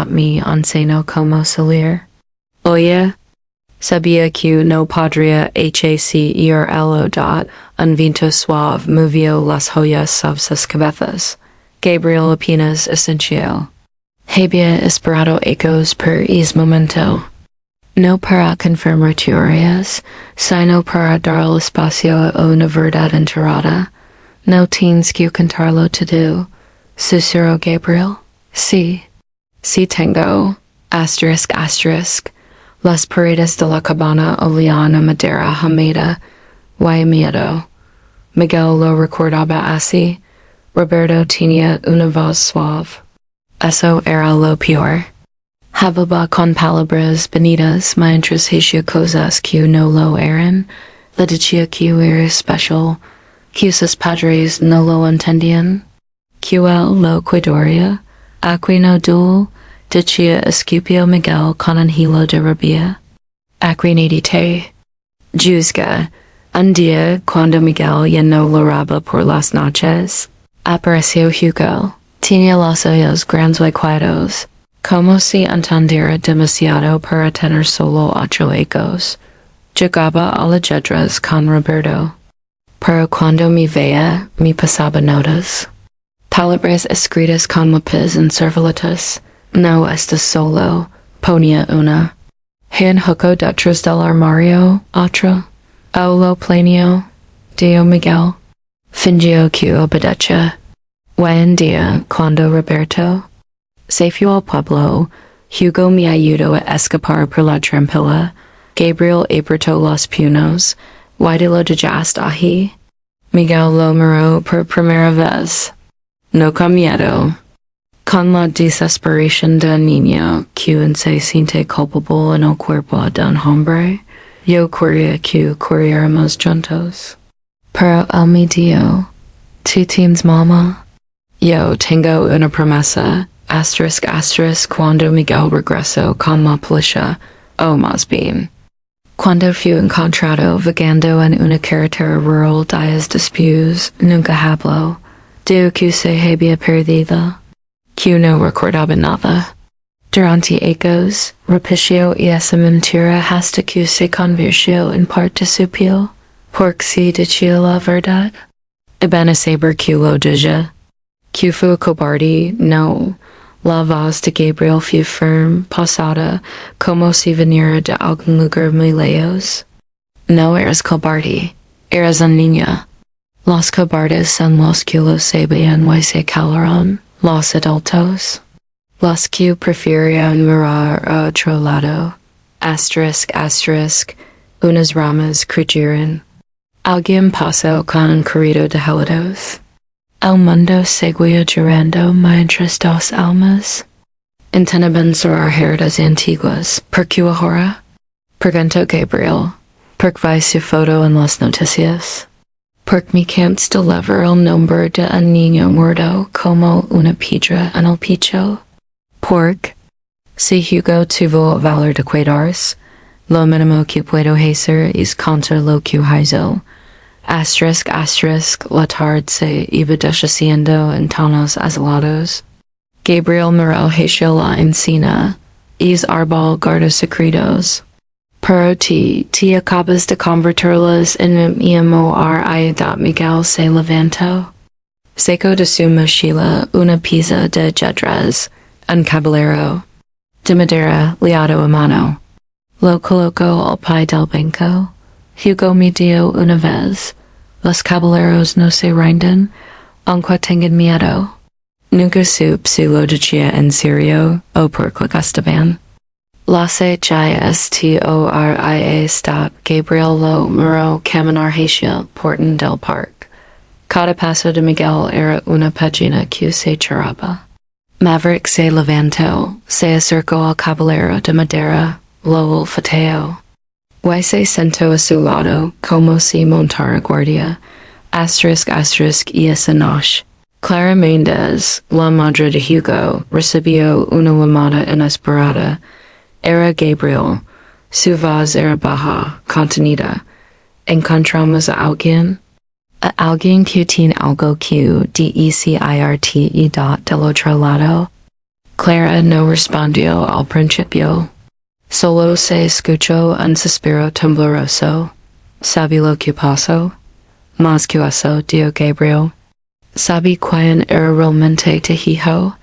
me enseñó cómo salir. Oye, sabía que no podría hacer un viento suave movió las joyas sobre sus cabezas. Gabriel apenas asintió. Había esperado ecos por ese momento. No para confirmar teorías, sino para dar el espacio a una verdad enterrada. No tienes que contarlo todo, susurró Gabriel. Sí. Sí tengo. Asterisk. Las paredes de la cabana olían a madera hameda. Y miedo. Miguel lo recordaba así. Roberto tenía una voz suave. Eso era lo peor. Hablaba con palabras bonitas mientras hacía cosas que no lo eran. Le decía que era especial, que sus padres no lo entendían, que él lo cuidaría. Aquí no duel, decía escupio Miguel con un hilo de rabia. Aquí nadie te juzga. Un día, cuando Miguel ya no lloraba por las noches, apareció Hugo. Tenía los ojos grandes y quietos, como si entendiera demasiado para tener solo 8 ecos. Llegaba a las yedras con Roberto. Pero cuando me veía, me pasaba notas. Palabras escritas con lápiz en serviletas. No estás solo, ponía una. Un hueco detrás del armario, otra. Lo planeo, Dio Miguel. Fingió que obedecía. Hoy en día, cuando Roberto se fue al pueblo, Hugo me ayudó a escapar por la trampilla. Gabriel apretó los puños. ¿Why de lo dejaste ahí? Miguel lo miró por primera vez. No con miedo. Con la desaparición de niño que se siente culpable en el cuerpo de un hombre, yo quería que corriéramos juntos. Pero el mi Dio, ¿tú tienes mamá? Yo tengo una promesa, asterisk asterisk, cuando Miguel regresó con la policía, o más bien. Cuando fui encontrado vagando en una carretera rural días después, nunca habló. Dijo que se había perdido. Que no recordaba nada. Durante años, repitió esa mentira hasta que se convirtió en parte de su piel, porque si decía la verdad. Iban a saber que lo dije. Que fue cobarde, no. La voz de Gabriel fue firme, pausada, como si viniera de algún lugar muy lejos. No eras cobarde, eras una niña. Los cobardes son los que lo sabían y se callaron. Los adultos. Los que preferían mirar a otro lado. Asterisk, asterisk, unas ramas crujían. Alguien pasó con un corrido de helados. El mundo seguía girando mientras dos almas intentaban surgir de antiguas. ¿Por qué ahora? Preguntó Gabriel. ¿Por qué vi su foto en las noticias? Porque me canso de leer el nombre de un niño muerto como una piedra en el pecho. Porque, si Hugo tuvo el valor de cuidarse, lo mínimo que puedo hacer es contra lo que hizo. Asterisk, asterisk, la tarde se iba deshaciendo en tonos azulados. Gabriel miró hacia la encina. Es árbol guarda secretos. Pero te acabas de convertirlas en mi amor. Miguel se levantó. Sacó de su mochila una pieza de yedras, un caballero de madera liado a mano. Lo colocó al pie del banco. Hugo me dio una vez. Los caballeros no se rinden, aunque tengan miedo. Nunca supe si lo decía en serio o por estaban. Las HISTORIA stop. Gabriel lo miró caminar hacia portón del parque. Cada paso de Miguel era una página que se cerraba. Maverick se levantó, se acercó al caballero de madera, lo olfateó. Y se sentó a su lado, como si montara guardia. Asterisk, asterisk, y esa noche. Clara Méndez, la madre de Hugo, recibió una llamada inesperada. Era Gabriel. Su voz era baja, contenida. ¿Encontramos a alguien? A alguien que tiene algo que decirte del otro lado. Clara no respondió al principio. Solo se escuchó un suspiro tembloroso. ¿Sabe lo que pasó? Más que eso, dijo Gabriel. ¿Sabe quién era realmente te dijo?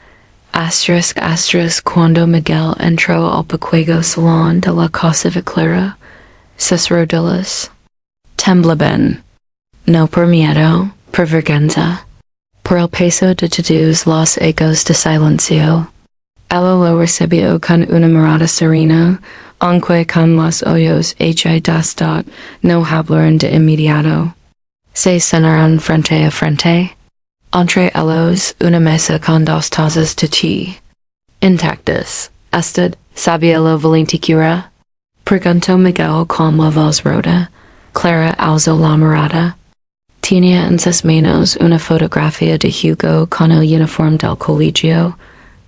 Asterisk, asterisk, cuando Miguel entró al pequeño salón de la casa de Clara, sus rodillas temblaban. No por miedo, por vergüenza. Por el peso de todos los ecos de silencio. Ella lo recibió con una mirada serena, aunque con los ojos hechos no hablaron de inmediato. Se sentaron frente a frente. Entre ellos, una mesa con dos tazas de té. Intactas. ¿Usted sabía lo valiente que era? Preguntó Miguel con la voz rota. Clara alzó la mirada. Tenía en sus manos una fotografía de Hugo con el uniforme del colegio.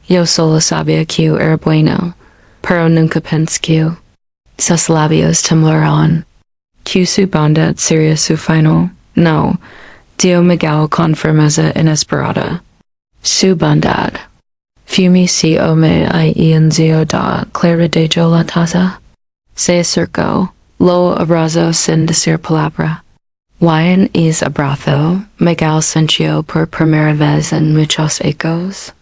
Yo solo sabía que era bueno, pero nunca pensé que sus labios temblaron. Que su bondad sería su final. No, dijo Miguel con firmeza inesperada. Su bondad. Fumi si ome y enzio da Clara de la taza. Se acercó, lo abrazó sin decir palabra. Wine es abrazo, Miguel sintió por primera vez en muchos ecos.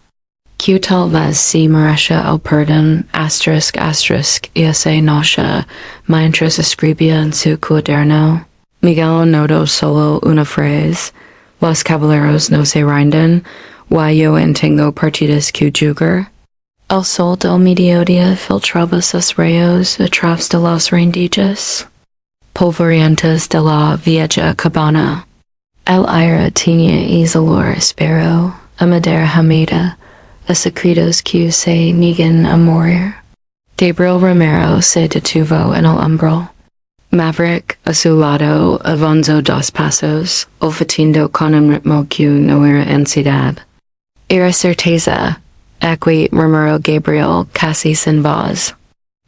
Que tal vez si merecía el perdón, asterisk, asterisk, y esa noche, mientras escribía en su cuaderno. Miguel notó solo una frase. Los caballeros no se rinden, y yo tengo partidas que jugar. El sol del mediodía filtraba sus rayos a través de las rendijas polvorientas de la vieja cabana. El aire tenía ese olor áspero, a madera humeda, a secretos que se niegan a morir. Gabriel Romero se detuvo en el umbral. Maverick, a su lado, avanzó dos pasos, olfateando con un ritmo que no era ansiedad. Era certeza. Aquí Romero Gabriel casi sin voz.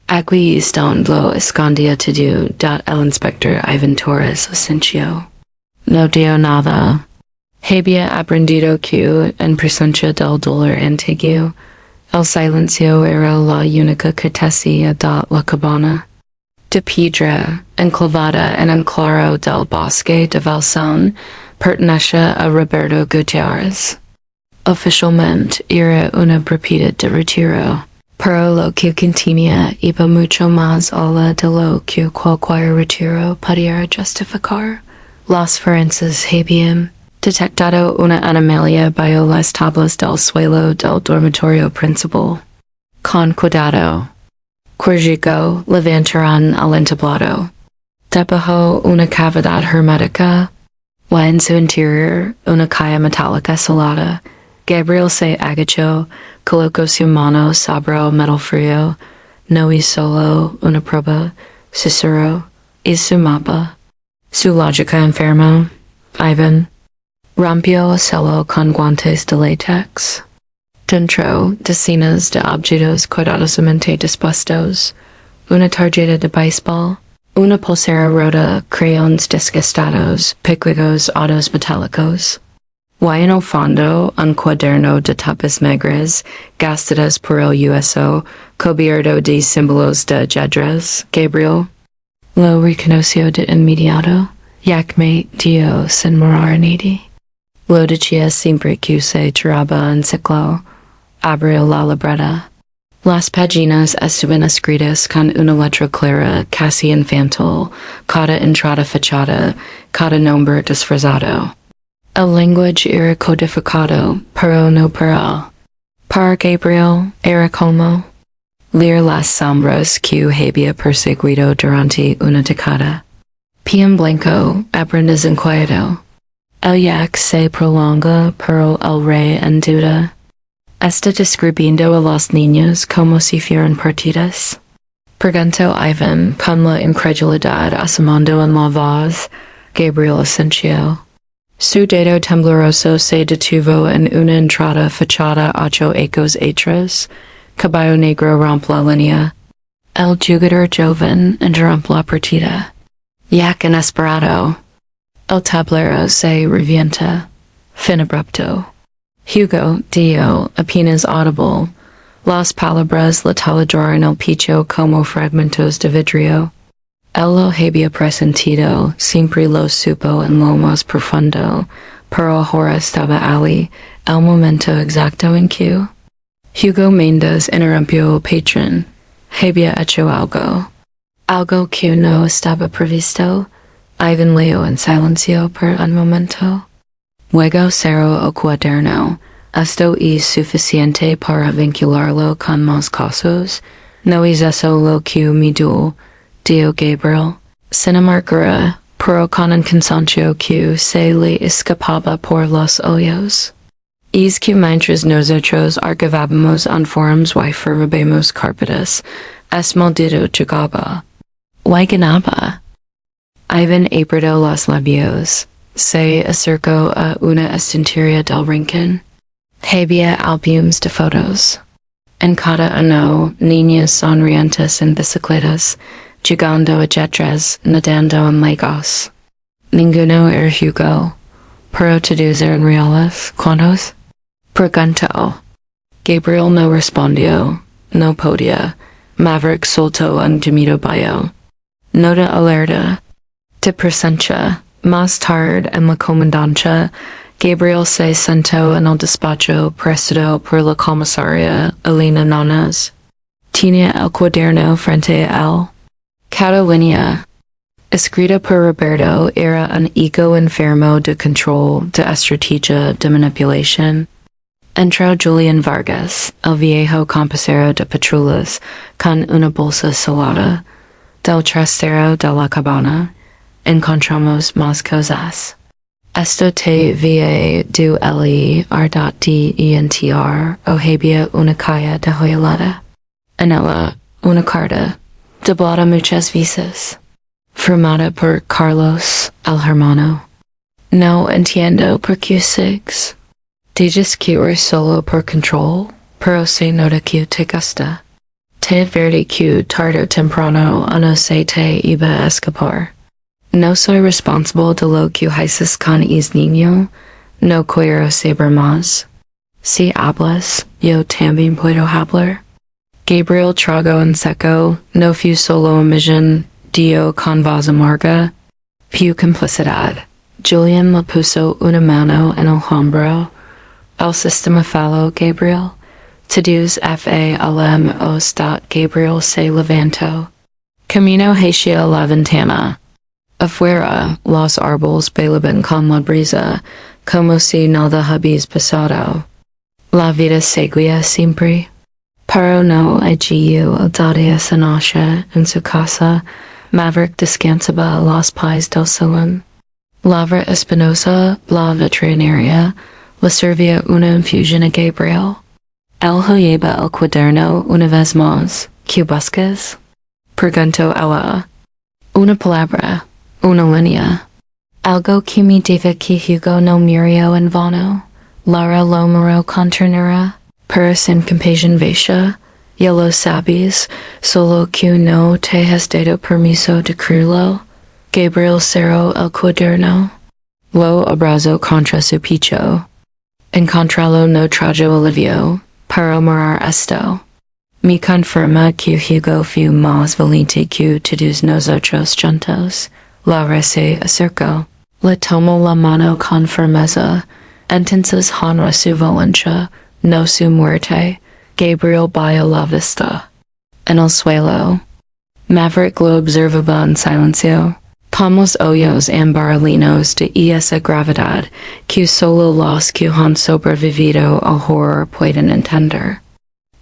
Aquí están lo escondía todo. El inspector Ivan Torres silencio. No dio nada. Había aprendido que, en presencia del dolor antiguo, el silencio era la única cortesía de la cabana. De piedra, enclavada en un claro del bosque de Valson, pertenece a Roberto Gutierrez. Oficialmente era una propiedad de retiro, pero lo que contenía iba mucho más allá de lo que cualquier retiro pudiera justificar. Las forenses habían detectado una anomalía bajo las tablas del suelo del dormitorio principal. Con cuidado. Quirjigo levantaron el entablado. Debajo una cavidad hermética, y en su interior una caja metálica salada. Gabriel se agachó, colocó su mano sobre el metal frío, no hizo solo una prueba, Cicero, y su mapa. Su lógica enfermo, Ivan, rompió el cielo con guantes de látex. Dentro, decenas de objetos cuidadosamente dispuestos, una tarjeta de béisbol, una pulsera rota, crayons desgastados, picudos autos metálicos. Y en el fondo, un cuaderno de tapas negras, gastadas por el USO, cubierto de símbolos de ajedrez. Gabriel lo reconoció de inmediato, yakme dio sin morar nadie. Lo decía siempre que se tiraba en ciclo. Abrió la libreta. Las páginas estaban escritas con una letra clara, casi infantil, cada entrada fechada, cada nombre disfrazado. El lenguaje era codificado, pero no para. Para Gabriel era como leer las sombras que había perseguido durante una década. Pie en blanco, aprendiz inquieto. El yak se prolonga, pero el rey en duda. Está describiendo a los niños como si fueran partidas. Preguntó Ivan con la incredulidad asomando en la voz. Gabriel asintió. Su dedo tembloroso se detuvo en una entrada fechada 8 ecos atrás. Caballo negro rompe la línea. El jugador joven interrumpe la partida. Yak inesperado. El tablero se revienta. Fin abrupto. Hugo dio, apenas audible. Las palabras le taladraron el pecho como fragmentos de vidrio. Él lo había presentido, siempre lo supo en lo más profundo, pero ahora estaba allí, el momento exacto en que Hugo Mendes interrumpió al patron. Había hecho algo que no estaba previsto. Ivan leyó en silencio por un momento. Luego cerró el cuaderno. Esto es suficiente para vincularlo con más cosas. No es eso lo que me dio, dijo Gabriel. Sin amargura, pero con un cansancio que se le escapaba por los ojos. Es que mientras nosotros archivábamos en forums y ferrabemos carpetas, es maldito llegaba. Y ganaba. Ivan apretó los labios. Se acercó a una estantería del rincón. Había álbumes de fotos. En cada uno, niñas sonrientes en bicicletas, jugando ajedrez, nadando en lagos. Ninguno era Hugo, pero todos eran reales. ¿Cuántos? Preguntó. Gabriel no respondió. No podía. Maverick soltó un gemido bajo. Nota alerta. De presencia. Más tarde, en la comandancia, Gabriel se sentó en el despacho prestado por la comisaria Elena Nones. Tenía el cuaderno frente a él. Cada línea, escrita por Roberto, era un ego enfermo de control, de estrategia, de manipulación. Entró Julian Vargas, el viejo compañero de patrullas, con una bolsa salada. Del trastero de la cabana, encontramos más cosas. Esto te va du ler.dentr o había una calle de joyalada. Anella, una carta, doblada muchas veces. Firmada por Carlos, el hermano. No entiendo por qué sigues. Dices que eres solo por control, pero se nota que te gusta. Te advertí que tarde o temprano no se te iba a escapar. No soy responsable de lo que haces con es niño, no quiero saber más. Si hablas, yo también puedo hablar. Gabriel trago en seco, no fue solo omisión, dio con voz amarga, fue complicidad. Julian le puso una mano en el hombro. El sistema fallo, Gabriel. Tadus falmos. Gabriel se levantó. Camino hacia la ventana. Afuera, los árboles bailaban con la brisa, como si nada había pasado. La vida seguía siempre. Pero no allí dada esa noche en su casa, Maverick descansaba a los pies del salón. Lavra Espinosa, la veterinaria, le servía una infusión a Gabriel. Él lleva el cuaderno una vez más. ¿Qué buscas? Preguntó ella. Una palabra, una línea. Algo que me diga que Hugo no murió en vano. Lara lo miró con ternura, pero sin compasión vaya. Ya lo sabes, solo que no te has dado permiso de creerlo. Gabriel cerró el cuaderno. Lo abrazó contra su pecho. Encontrarlo no trajo alivio, pero mirar esto. Me confirma que Hugo fue más valiente que todos nosotros juntos. Laura se acercó. Le tomó la mano con firmeza. Entonces honra su valencia, no su muerte. Gabriel bajó la vista. En el suelo. Maverick lo observaba en silencio. Tomos hoyos ambaralinos de esa gravedad que solo los que han sobrevivido al horror pueden entender.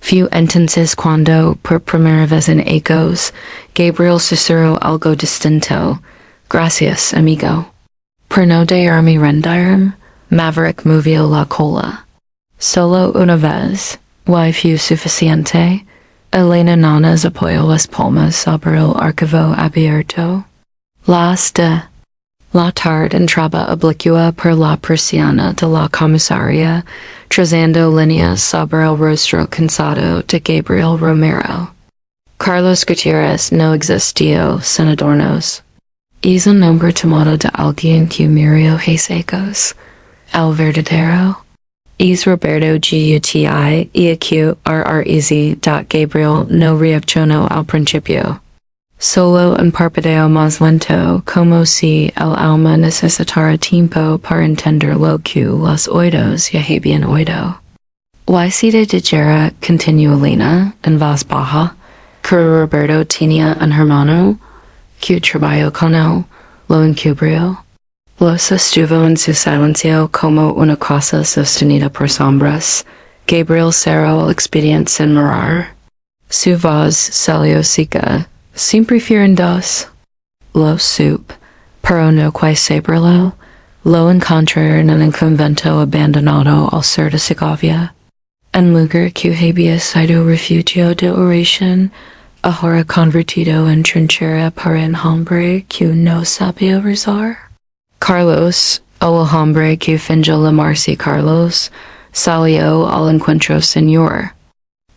Fue entonces cuando, por primera vez en ecos, Gabriel susurró algo distinto. Gracias, amigo. Por no dejarme rendirme, Maverick movió la cola. Solo una vez, y fue suficiente. Elena Nanas apoyó las palmas sobre el archivo abierto. La tarde entraba oblicua por la persiana de la comisaria, trazando líneas sobre el rostro cansado de Gabriel Romero. Carlos Gutierrez no existió sin adornos. Es un nombre tomado de alguien que murió hace secos. El verdadero. Es Roberto Guti EQRREZ. Gabriel no reaccionó al principio. Solo un parpadeo más lento, como si el alma necesitara tiempo para entender lo que los oídos ya habían oído. Y si de dijera, continuó Elena, en voz baja, que Roberto tenía un hermano, que trabajó con él, lo encubrió. Lo sostuvo en su silencio como una cosa sostenida por sombras. Gabriel cerró el expediente sin mirar. Su voz salió seca. Siempre fueron dos. Lo supe, pero no quise saberlo. Lo encontré en un convento abandonado al sur de Segovia. Un lugar que había sido refugio de oración, ahora convertido en trinchera para un hombre que no sabía rezar. Carlos, el hombre que fingió llamarse Carlos, salió al encuentro señor.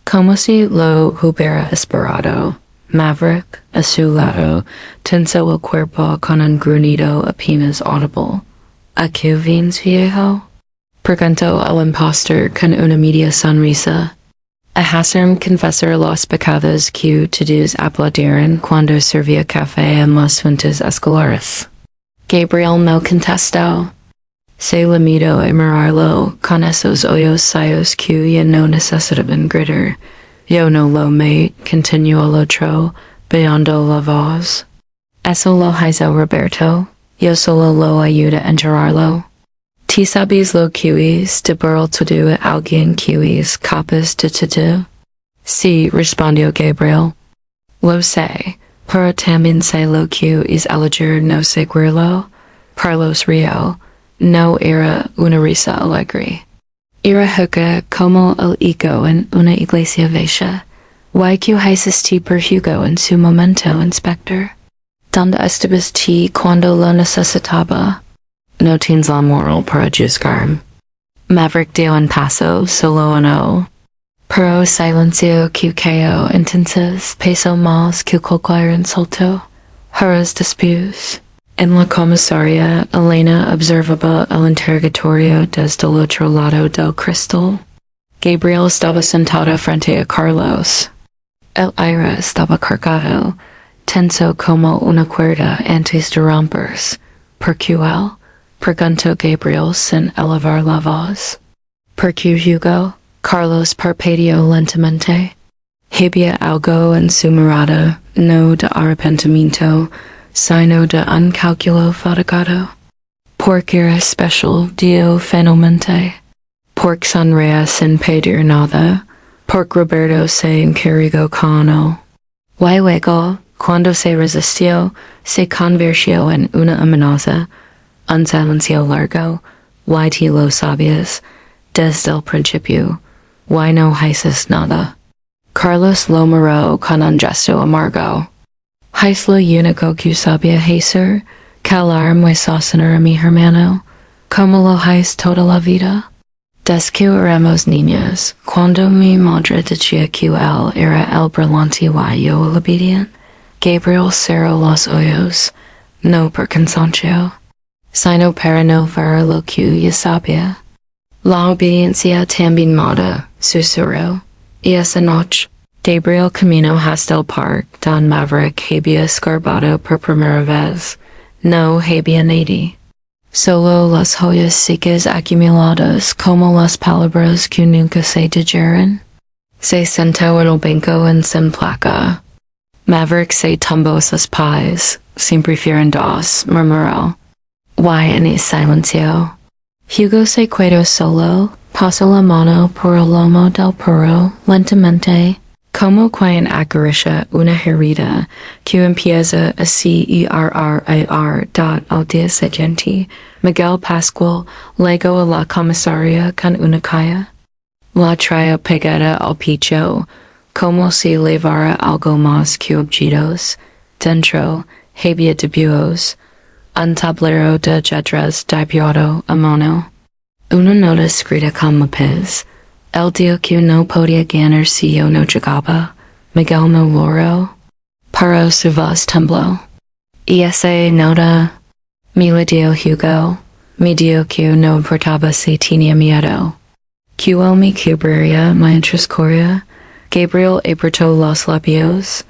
Como si lo hubiera esperado. Maverick, a su lado, tensó el cuerpo con un gruñido apenas audible. ¿A qué vienes, viejo? Preguntó el impostor con una media sonrisa. A hacerme confesar los pecados que todos aplaudieron cuando servía café en las fuentes escolares. Gabriel no contestó. Se limitó a mirarlo con esos ojos sayos que ya no necesitaban gritar. Yo no lo mate, continuó el otro, bajando la voz. Eso lo hizo Roberto, yo solo lo ayudo a enterrarlo. ¿Ti sabes lo que es de burl todo a alguien que es capaz de todo? Sí, respondió Gabriel. Lo sé, pero también sé lo que es elegir no seguirlo. Carlos rió. no era una risa alegre. Ira juega como el higo en una iglesia vieja. YQ hiciste per Hugo en su momento, inspector. Donde estabas ti cuando lo necesitaba? No tienes la moral para juzgarme. Maverick dio un paso, solo uno. Pero silencio QKO, entonces peso más que cualquier insulto. Harás después. En la comisaría, Elena observaba el interrogatorio desde el otro lado del cristal. Gabriel estaba sentado frente a Carlos. El aire estaba cargado, tenso como una cuerda antes de romperse. ¿Por qué él? Preguntó Gabriel sin elevar la voz. ¿Por qué Hugo? Carlos parpadeó lentamente. Había algo en su mirada, no de arrepentimiento, sino de un cálculo fatigado. Porque era especial, dijo finalmente. Porque sonreía sin pedir nada. Porque Roberto se encargó con él. Y luego, cuando se resistió, se convirtió en una amenaza. Un silencio largo. Y ti lo sabías, desde el principio. Y no dices nada. Carlos lo miró con un gesto amargo. Es lo único que sabía hacer, calarme sostener a mi hermano, como lo es toda la vida. Desde que éramos niños, cuando mi madre decía que él era el brillante y yo el obediente, Gabriel cerró los ojos, no por cansancio, sino para no ver lo que ya sabía. La obediencia también mata, susurró, y esa noche, Gabriel caminó hasta el parque don Maverick había escarbado por primera vez. No había nadie. Solo las joyas secas acumuladas como las palabras que nunca se dijeron. Se sentó en el banco en sin placa. Maverick se tumbó sus pies, siempre fueron dos, murmuró. Y en el silencio. Hugo se quedó solo, pasó la mano por el lomo del perro, lentamente, como quien acaricia una herida que empieza a cerrar al día siguiente. Miguel Pascual llegó a la comisaría con una caja. La traía pegada al pecho, como si llevara algo más que objetos. Dentro, había dibujos, un tablero de letras dibujado a mano, una nota escrita con lápiz. El día que no podía ganar si yo no llegaba, Miguel no logró, pero su voz tembló. Y esa nota me la dio Hugo, me dijo que no importaba si tenía miedo. Que él me cubriría mientras corría. Gabriel apretó los labios.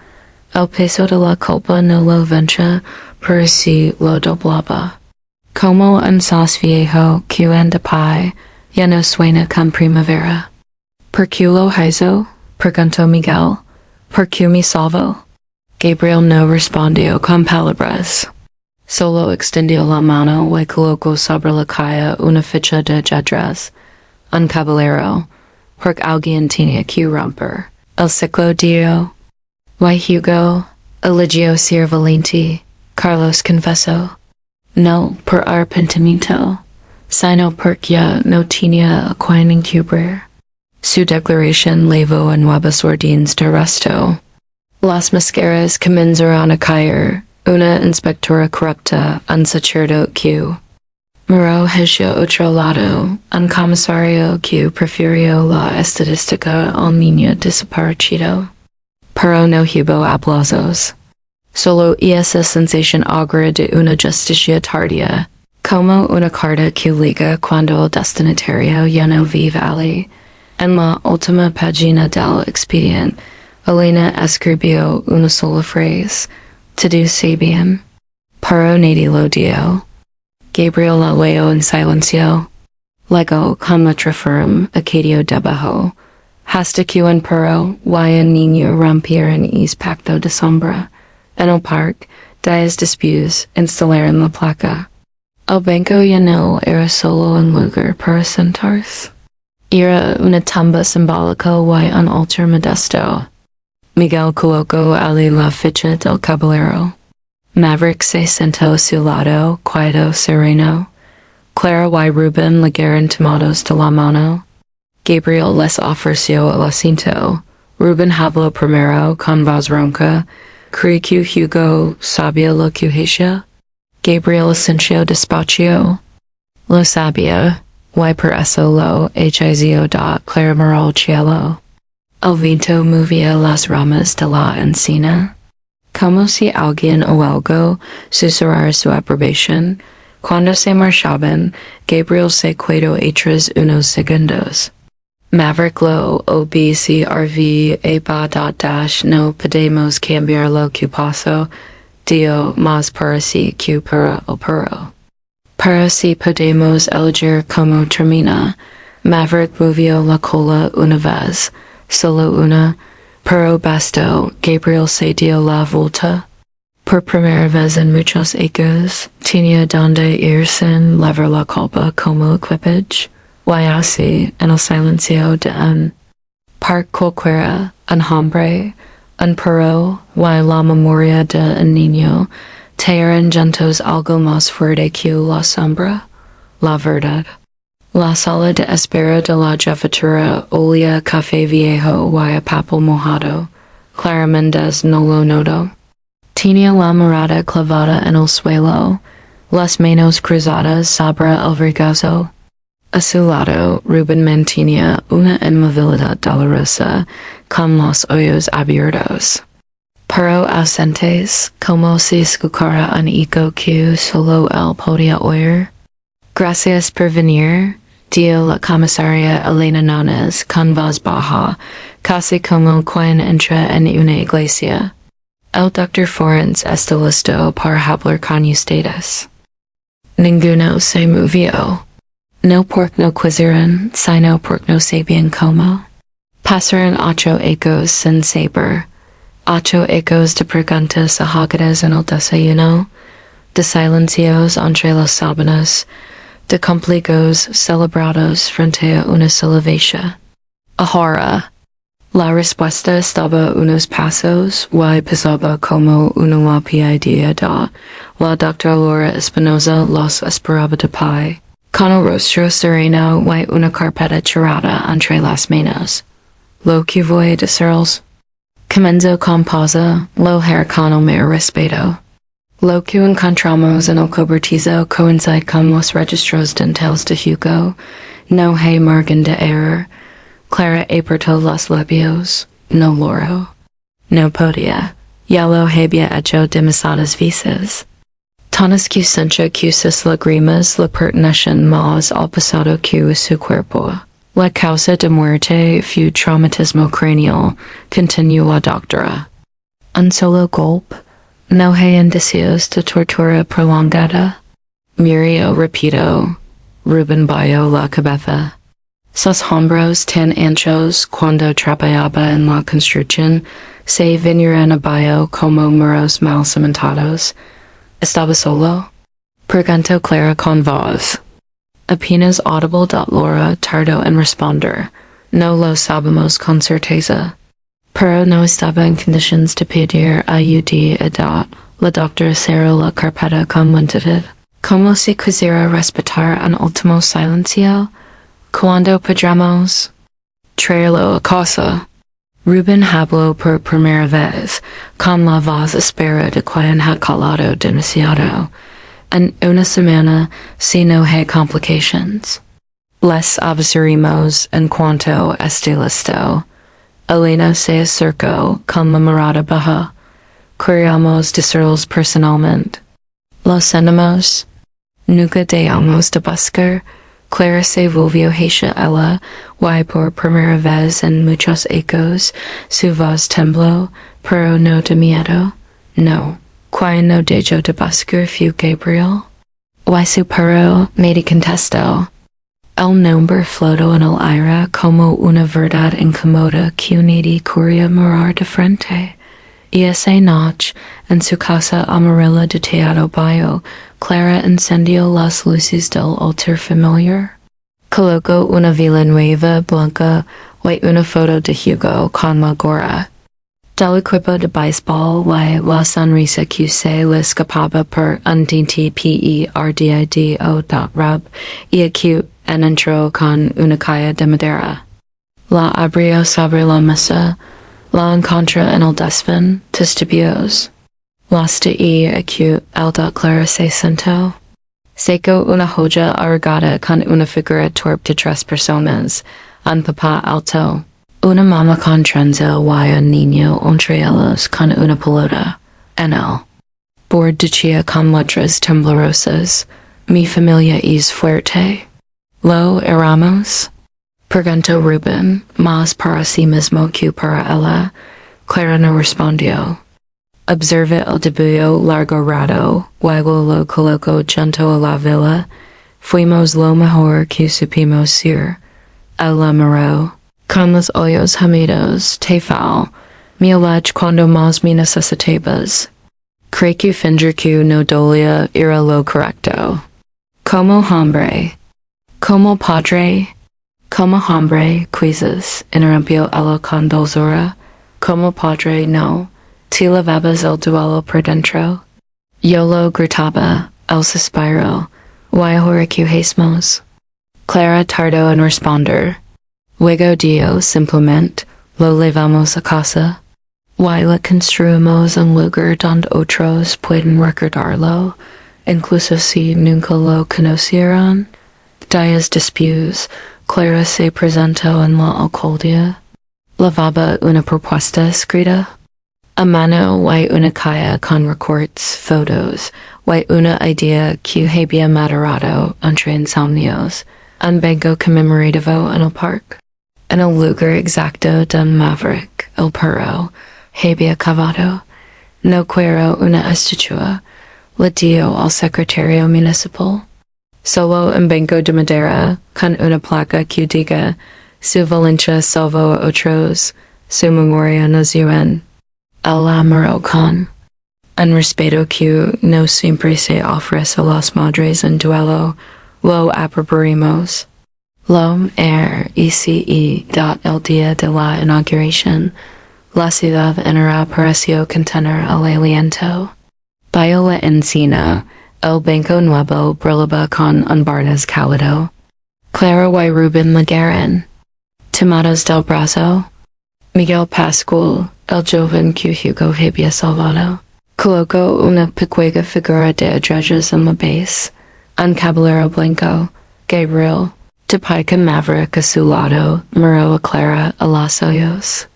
El peso de la culpa no lo venía, pero si lo doblaba. Como un sos viejo que anda pie, ya no suena con primavera. ¿Por qué lo hizo? Preguntó Miguel. ¿Por qué me salvó? Gabriel no respondió con palabras. Solo extendió la mano y colocó sobre la caja una ficha de letras. Un caballero. Porque alguien tenía que romper. El ciclo dijo. Y Hugo eligió ser valiente. Carlos confesó. No por arrepentimiento, sino porque ya no tenía a quien encubrir. Su declaración llevó a nuevas órdenes de arresto. Las máscaras comenzaron a caer, una inspectora corrupta, un sacerdote que miró hacia otro lado, un comisario que prefirió la estadística al niño desaparecido. Pero no hubo aplausos. Solo esa sensación agra de una justicia tardía, como una carta que liga cuando el destinatario ya no vive allí. En la última página del expediente, Elena escribió una sola frase, todo se bien. Pero nadie lo dijo. Gabriel la leyó en silencio. Luego, con letra firme, aquello debajo, hasta que un perro y un niño rompieron el pacto de sombra. En el parque, días después, instalaron la placa. El banco ya no era solo un lugar para sentarse. Era una tumba simbólica y un altar modesto. Miguel colocó allí la ficha del caballero. Maverick se sentó a su lado, quieto, sereno. Clara y Ruben legaron tomatos de la mano. Gabriel les ofreció el asiento. Ruben habló primero con voz ronca. Creí que Hugo sabía lo que hacía. Gabriel asintió despacio. Lo sabía, y por eso lo hizo da Clara miró al cielo. El viento movía las ramas de la encina. Como si alguien o algo susurrara su aprobación. Cuando se marchaban, Gabriel se quedó atrás unos segundos. Maverick lo observ dash no podemos cambiar lo que pasó. Dio más parece que para el perro. Pero si podemos elegir como termina. Maverick movió la cola una vez, solo una, pero bastó. Gabriel se dio la vuelta. Por primera vez en muchos años, tenía donde ir sin levar la culpa como equipage. Y así, en el silencio de un parque cualquiera, un hombre, un perro, y la memoria de un niño, te eran juntos algo más fuerte que la sombra, la verdad. La sala de espera de la jefatura olía café viejo y a papel mojado. Clara Méndez no lo notó. Tenía la mirada clavada en el suelo, las manos cruzadas sobre el regazo. A su lado, Ruben mantenía una inmovilidad dolorosa, con los ojos abiertos. Pero ausentes, como si escuchara un eco que solo él podía oír. Gracias por venir, dijo la comisaria Elena Nones con voz baja, casi como quien entra en una iglesia. El doctor Forens está listo para hablar con ustedes. Ninguno se movió. No porque no quisieran, sino porque no sabían cómo. Pasaron 8 ecos sin saber. 8 ecos de preguntas ahogadas en el desayuno, de silencios entre las sábanas, de cómplicos celebrados frente a una salvación. Ahora, la respuesta estaba unos pasos y pesaba como una piedra da. La doctora Laura Espinosa los esperaba de pie, con el rostro sereno y una carpeta cerrada entre las manos. Lo que voy a decirles. Comenzó con pausa, lo haré con el mayor respeto. Lo que encontramos en el cobertizo coincide con los registros dentales de Hugo. No hay margen de error. Clara apretó los labios. No loro. No podía. Ya lo había hecho demasiadas veces. Todas que sentía que sus lágrimas le pertenecían más al pasado que a su cuerpo. La causa de muerte fue traumatismo craneal, continuó la doctora. Un solo golpe. No hay indicios de tortura prolongada. Murió repito. Ruben bajó la cabeza. Sus hombros tan anchos cuando trabajaba en la construcción se venían abajo como muros mal cimentados. ¿Estaba solo? Preguntó Clara con voz. Apenas audible. Laura tardó en responder. No lo sabemos con certeza. Pero no estaba en condiciones de pedir ayuda. La doctora cerró la carpeta con lentitud. Como si quisiera respetar un último silencio. ¿Cuándo podremos traerlo a casa? Ruben habló por primera vez, con la voz áspera de quien ha calado demasiado. En una semana, si no hay complications. Les avisaremos en cuanto esté listo. Elena se acercó con la mirada baja. Queríamos decirles personalmente. Lo sentimos. Nunca dejamos de buscar. Clara se volvió hacia ella, y por primera vez en muchos ecos, su voz tembló, pero no de miedo. No. Quien no dejó de buscar fue Gabriel. Y su perro me contestó. El nombre flotó en el aire como una verdad incómoda que nadie quería mirar de frente. Y esa noche, en su casa amarilla de Teatro Bayo, Clara encendió las luces del altar familiar. Colocó una vela nueva blanca y una foto de Hugo con la gorra. del equipo de baseball y la sonrisa que se le escapaba por un tinti perdido. Y aquí entró con una caja de madera. La abrió sobre la mesa, la encontró en el desván, testibios. Hasta y aquí el Clara se sentó. Sacó una joya arrugada con una figura torpe de 3 personas, un papá alto, una mamá con trenza y un niño entre ellos con una pelota. En el bord decía con letras temblorosas, mi familia es fuerte. Lo éramos. Preguntó Rubén, más para sí mismo que para ella. Clara no respondió. Observe el dibujo largo rato, luego lo colocó junto a la vela. Fuimos lo mejor que supimos ser. Él la miró, con los ojos humedos, tefal, mi alej cuando más me necesitabas. Creí que fingir que no dolía era lo correcto. Como hombre, como padre, como hombre, quizzes, interrumpió ella con dulzura. Como padre, no. ¿Te lavabas el duelo por dentro? Yo lo gritaba, el suspiro, y ahora que hacemos. Clara tardó en responder. Luego dijo simplemente, lo llevamos a casa. Y le construimos un lugar donde otros pueden recordarlo, incluso si nunca lo conocieron. Días después, Clara se presentó en la alcaldía. Llevaba una propuesta escrita. A mano y una caja con recortes, fotos, y una idea que había madurado entre insomnios, un banco conmemorativo en el parque. En el lugar exacto d'un maverick, el perro, había cavado. No quiero una estatua, le dio al secretario municipal. Solo un banco de madera, con una placa que diga, su valencia salvó a otros, su memoria nos dio. El amor con un respeto que no siempre se ofrece a las madres en duelo, lo aprobarimos. Lo RECE. El día de la inauguración, la ciudad entera pareció contener el aliento. Bajo la encina, el banco nuevo brillaba con un barniz cálido. Clara y Rubén llegaron. Tomados del brazo, Miguel Pascual, el joven que Hugo había salvado, colocó una pequeña figura de adrajas en la base. Un caballero blanco, Gabriel, de pica maverick a su lado, miró a Clara a los ojos.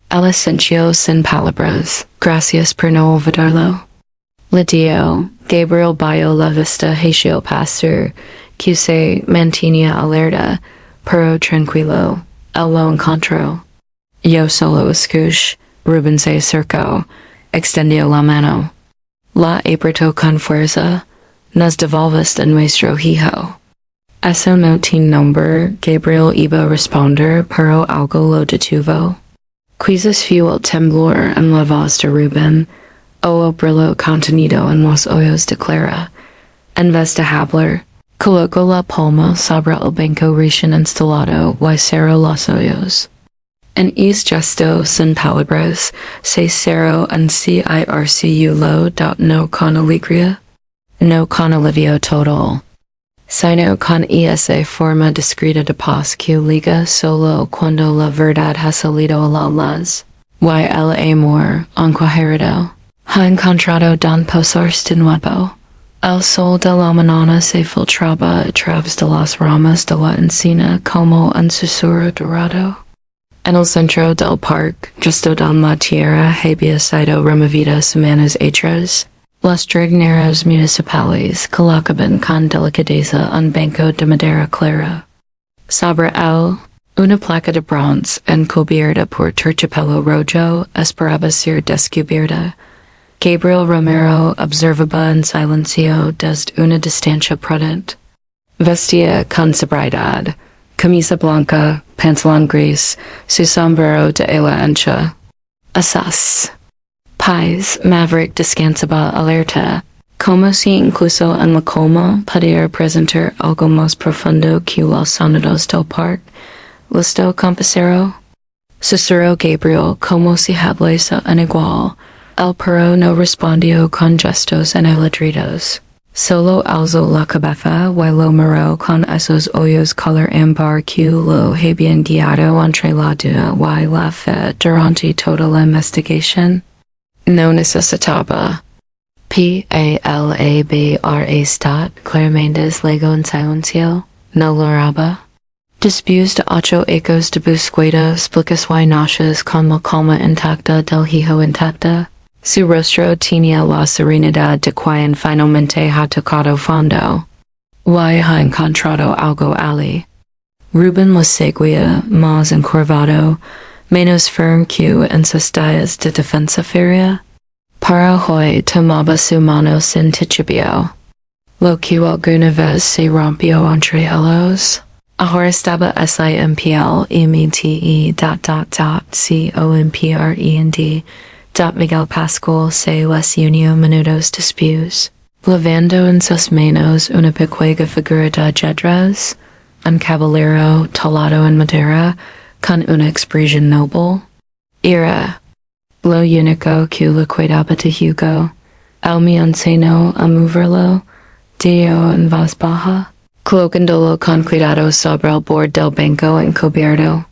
Ella sintió sin palabras, gracias por no olvidarlo. Le dio, Gabriel bajo la vista hacia el pastor, que se mantenía alerta, pero tranquilo. Él lo encontró. Yo solo escuché. Rubén se acercó, extendió la mano. La apretó con fuerza. Nos devolviste a nuestro hijo. Eso no tiene nombre, Gabriel iba a responder, pero algo lo detuvo. Quizás fue el temblor en la voz de Rubén, o el brillo contenido en los ojos de Clara. En vez de hablar, colocó la palma sobre el banco recién instalado y cerró los ojos. En gesto sin palabras, se cerró un circulo no con alegría, no con alivio total, sino con esa forma discreta de paz que liga solo cuando la verdad ha salido a la luz, y el amor encuadrado ha encontrado don posarse de nuevo. El sol de la mañana se filtraba a través de las ramas de la encina como un susurro dorado. En el centro del parque, justo donde la tierra había sido removida semanas atrás, los jardineros municipales colocaban con delicadeza un banco de madera clara. Sobre él, una placa de bronce encubierta por terciopelo rojo esperaba ser descubierta. Gabriel Romero observaba en silencio desde una distancia prudente. Vestía con sobriedad, camisa blanca, pantalón gris, su sombrero de ala ancha. Asaz. Pais, Maverick descansaba alerta, como si incluso en la coma pudiera presentar algo más profundo que los sonidos del parque. ¿Listo, compañero? Susurró Gabriel como si hablase en igual. El perro no respondió con gestos enelidridos. Solo alzó la cabeza y lo miró con esos ojos color ámbar que lo habían guiado entre la duda y la fe durante toda la investigación. No necesitaba palabra claramente luego en silencio. No lloraba. Después de 8 ecos de búsqueda explicas y noches con la calma intacta del hijo intacta. Su rostro tenía la serenidad de quien finalmente ha tocado fondo. Y ha encontrado algo allí. Rubén lo seguía, más encorvado, menos firme que en sus días de defensa férrea. Para hoy tomaba su mano sin titubeo. Lo que alguna vez se rompió entre ellos. Ahora estaba silencio Miguel Pascual se les unió minutos después, lavando en sus manos una pequeña figura de ajedrez, un caballero talado en madera con una expresión noble. Era lo único que le quedaba de Hugo. Él me enseñó a moverlo, dijo en voz baja, colocándolo con cuidado sobre el borde del banco encubierto.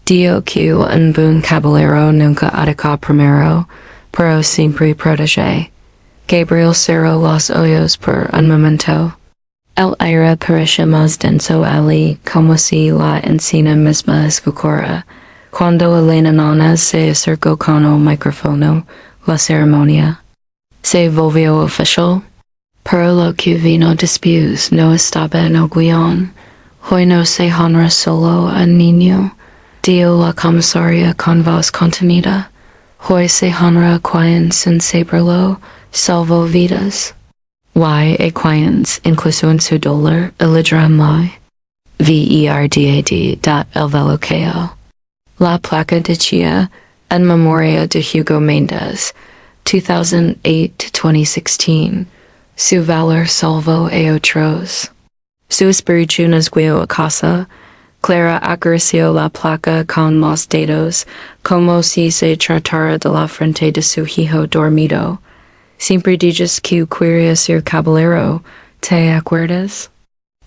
Dijo que un buen caballero nunca ataca primero, pero siempre protege. Gabriel cerró los ojos por un momento. El aire parecía más denso allí, como si la encina misma escuchara. Cuando Elena Nana se acercó con el micrófono, la ceremonia se volvió oficial. Pero lo que vino después no estaba en el guión. Hoy no se honra solo al niño, dijo la comisaria con voz contenida. Hoy se honra a quien, sin saberlo, salvó vidas. Y a quienes, incluso en su dolor, eligieron verdad el veloqueo. La placa decía, en memoria de Hugo Méndez, 2008-2016, su valor salvó a otros. Su espíritu nos guió a casa. Clara acarició la placa con los dedos, como si se tratara de la frente de su hijo dormido. Siempre dices que querías ser caballero, ¿te acuerdas?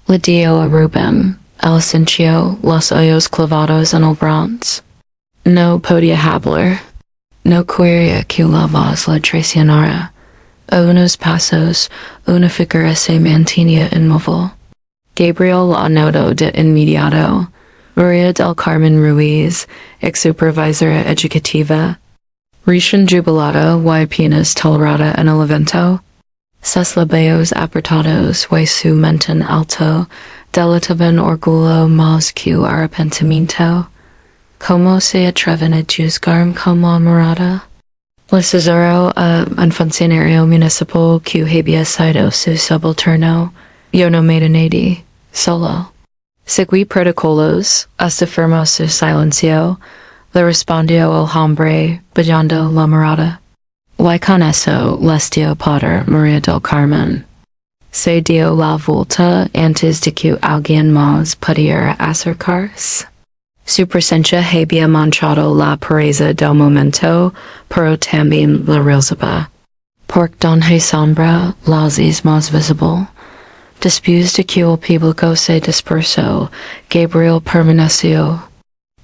Le dio a Rubén. Él sintió los ojos clavados en el bronce. No podía hablar. No quería que la voz le traicionara. A unos pasos, una figura se mantenía inmóvil. Gabriel la notó de inmediato. María del Carmen Ruiz, ex-supervisora educativa. Recién jubilada y apenas tolerada en el evento. Sus labios apretados y su mentón alto delataban orgullo más que arrepentimiento. ¿Cómo se atreven a juzgarme con la mirada? Le susurró a un funcionario municipal que había sido su subalterno. Yo no me nadie, solo. Seguí protocolos, hasta firmó su silencio, le respondió el hombre, bajando la mirada. Y con eso les dio poder María del Carmen. Se dio la vuelta antes de que alguien más pudiera acercarse. Su presencia había manchado la pureza del momento, pero también la reserva. Por donde sombra, la es más visible. Después de que el público se dispersó, Gabriel permaneció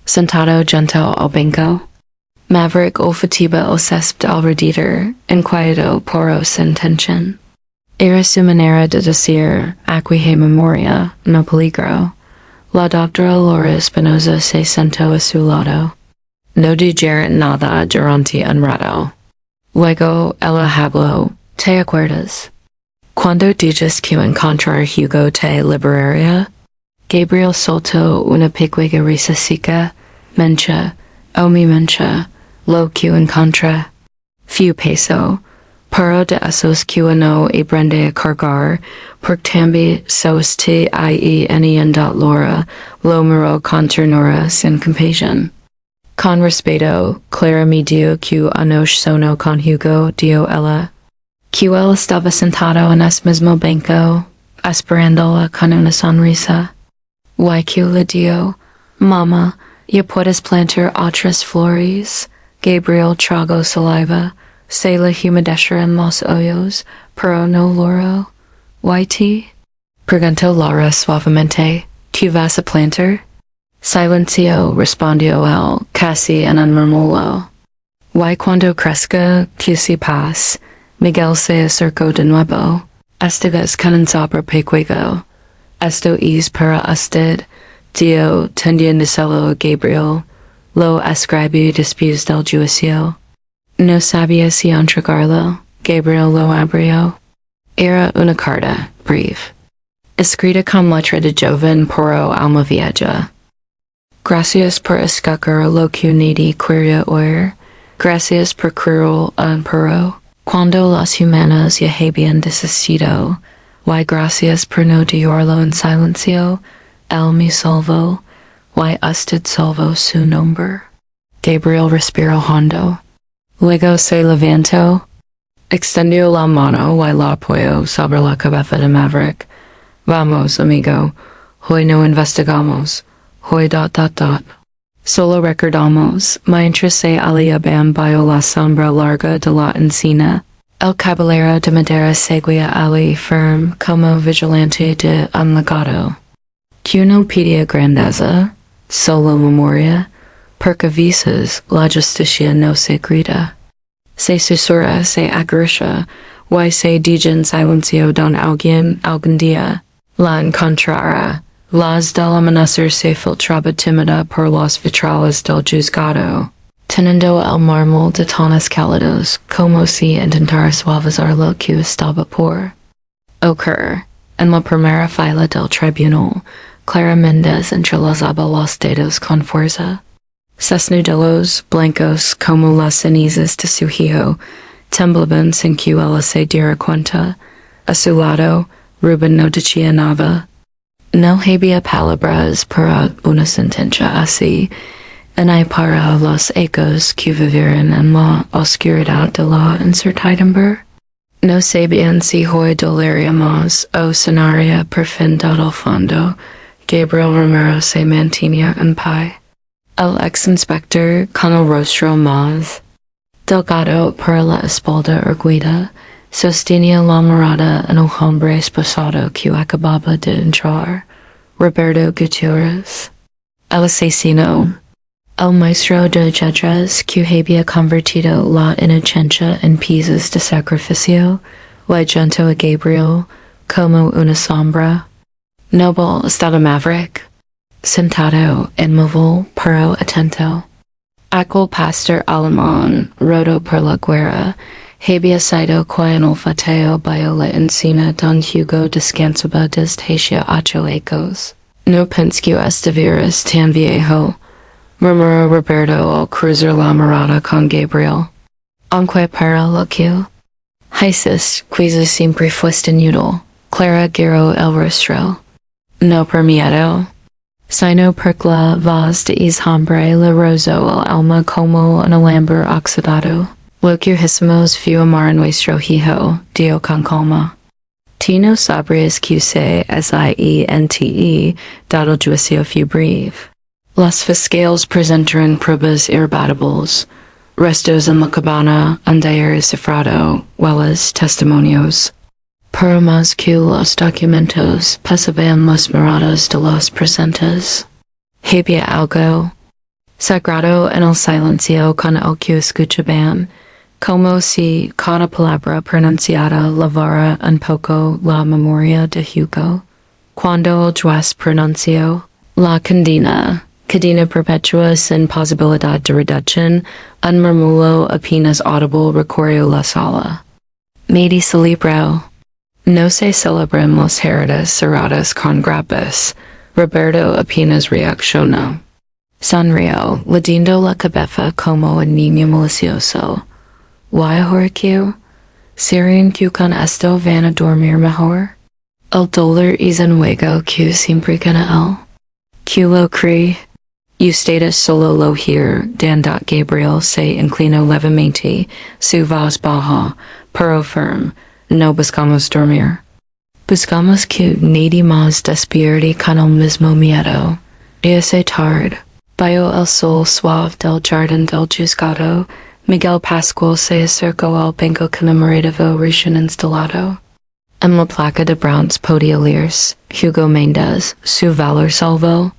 sentado junto al banco. Maverick olfativa el césped alrededor, inquieto pero sin tensión. Era su manera de decir, aquí hay memoria, no peligro. La doctora Laura Espinosa se sentó a su lado. No dijeron nada durante un rato. Luego ella habló, ¿te acuerdas? Cuando dices que encontrar Hugo te liberaría? Gabriel soltó una pequeña risa seca. Mencha, oh mi mencha, lo que encontré. Few peso, pero de esos que no aprende a cargar, porque también soste ahí en Laura, lo miró con ternura sin compasión. Con respeto, Clara me dijo que anoche sonó con Hugo, dijo ella. Que él estaba sentado en ese mismo banco, esperándola con una sonrisa. Y que le dijo, Mamá, y puedes plantar otras flores. Gabriel trago saliva, se la humedecieron en los ojos, pero no logró. YT? Preguntó Laura suavemente. ¿Tú vas a plantar? Silencio, respondió él, casi en un murmullo. Y cuando crezca, que si paz, Miguel se acercó de nuevo. Estigas con un sobre pequeño. Esto es para usted, dio tendiéndoselo a Gabriel. Lo escribí después del juicio. No sabía si entregarlo. Gabriel lo abrió. Era una carta, breve, escrita con letra de joven pero alma vieja. Gracias por escoger lo que nadie quería oír. Gracias por creer en perro. Cuando los humanos ya habían desistido. Y gracias por no dejarlo en silencio. Él me salvó. Y usted salvó su nombre. Gabriel respiró hondo. Luego se levantó. Extendió la mano y la apoyó sobre la cabeza de Maverick. Vamos, amigo. Hoy no investigamos. Hoy ... Solo recordamos, mientras se alejaban bajo la sombra larga de la encina. El caballero de madera seguía allí firme como vigilante de un legado. Que no pedía grandeza, solo memoria, porque a veces la justicia no se grita. Se susurra, se acaricia, y se dice en silencio don alguien algún día la encontrará. Las del amanecer se filtraba tímida por los vitrales del juzgado, teniendo el mármol de tonos cálidos, como si intentara suavizar lo que estaba por ocurrir. En la primera fila del tribunal, Clara Méndez entrelazaba los dedos con fuerza. Sus nudelos, blancos como las cenizas de su hijo, temblaban sin que ella se diera cuenta. A su lado, Rubén no decía nada. No había palabras para una sentencia así, y para los ecos que vivían en la oscuridad de la incertidumbre. No sabían si hoy dolaríamos o sonaría por fin dado el fondo. Gabriel Romero se mantenía en pie. El ex-inspector, con el rostro más delgado por la espalda erguida, sostenía la mirada en el hombre esposado que acababa de entrar, Roberto Gutiérrez. El asesino, el maestro de letras que había convertido la inocencia en piezas de sacrificio, le ayuntó a Gabriel como una sombra. Noble estado Maverick, sentado, inmóvil, pero atento. Aquel pastor alemán, roto por la guerra, había sido quien olfateó bajo la encina don Hugo descansaba desde hacía 8 ecos. No pensó este virus tan viejo, murmuró Roberto al cruzar la mirada con Gabriel. Aunque para lo que Jesús, quasi siempre fuiste inútil, Clara giró el rostro. No por miedo, sino porque la voz de ese hombre le rozó el alma como un alambre oxidado. Lo que hicimos fue amar a nuestro hijo, dio con calma. Tú no sabrías que se siente, dado el juicio fue breve. Los fiscales presentaron pruebas irrebatibles, restos en la cabana, un diario cifrado, huellas, testimonios. Pero más que los documentos, pesaban las miradas de los presentes. Había algo sagrado en el silencio con el que escuchaban, como si cada palabra pronunciada lavara un poco la memoria de Hugo. Cuando el juez pronunció la cadena perpetua sin posibilidad de reducción, un murmullo apenas audible recorrió la sala. Nadie celebró. No se celebran las heridas cerradas con grapas. Roberto apenas reaccionó. Sonrió, ladiendo la cabeza como un niño malicioso. ¿Y ahora qué? ¿Serían que con esto van a dormir mejor? El dolor es un juego que siempre gana él. ¿Qué lo cree? Ustedes solo lo oír, dan. Gabriel se inclinó levemente, su voz baja, pero firme. No buscamos dormir. Buscamos que nadie más despierte con el mismo miedo. Es tarde. Bajo el sol suave del jardín del juzgado, Miguel Pascual se acercó al banco conmemorativo recién instalado. En la placa de bronce podía leerse Hugo Méndez, su valor salvó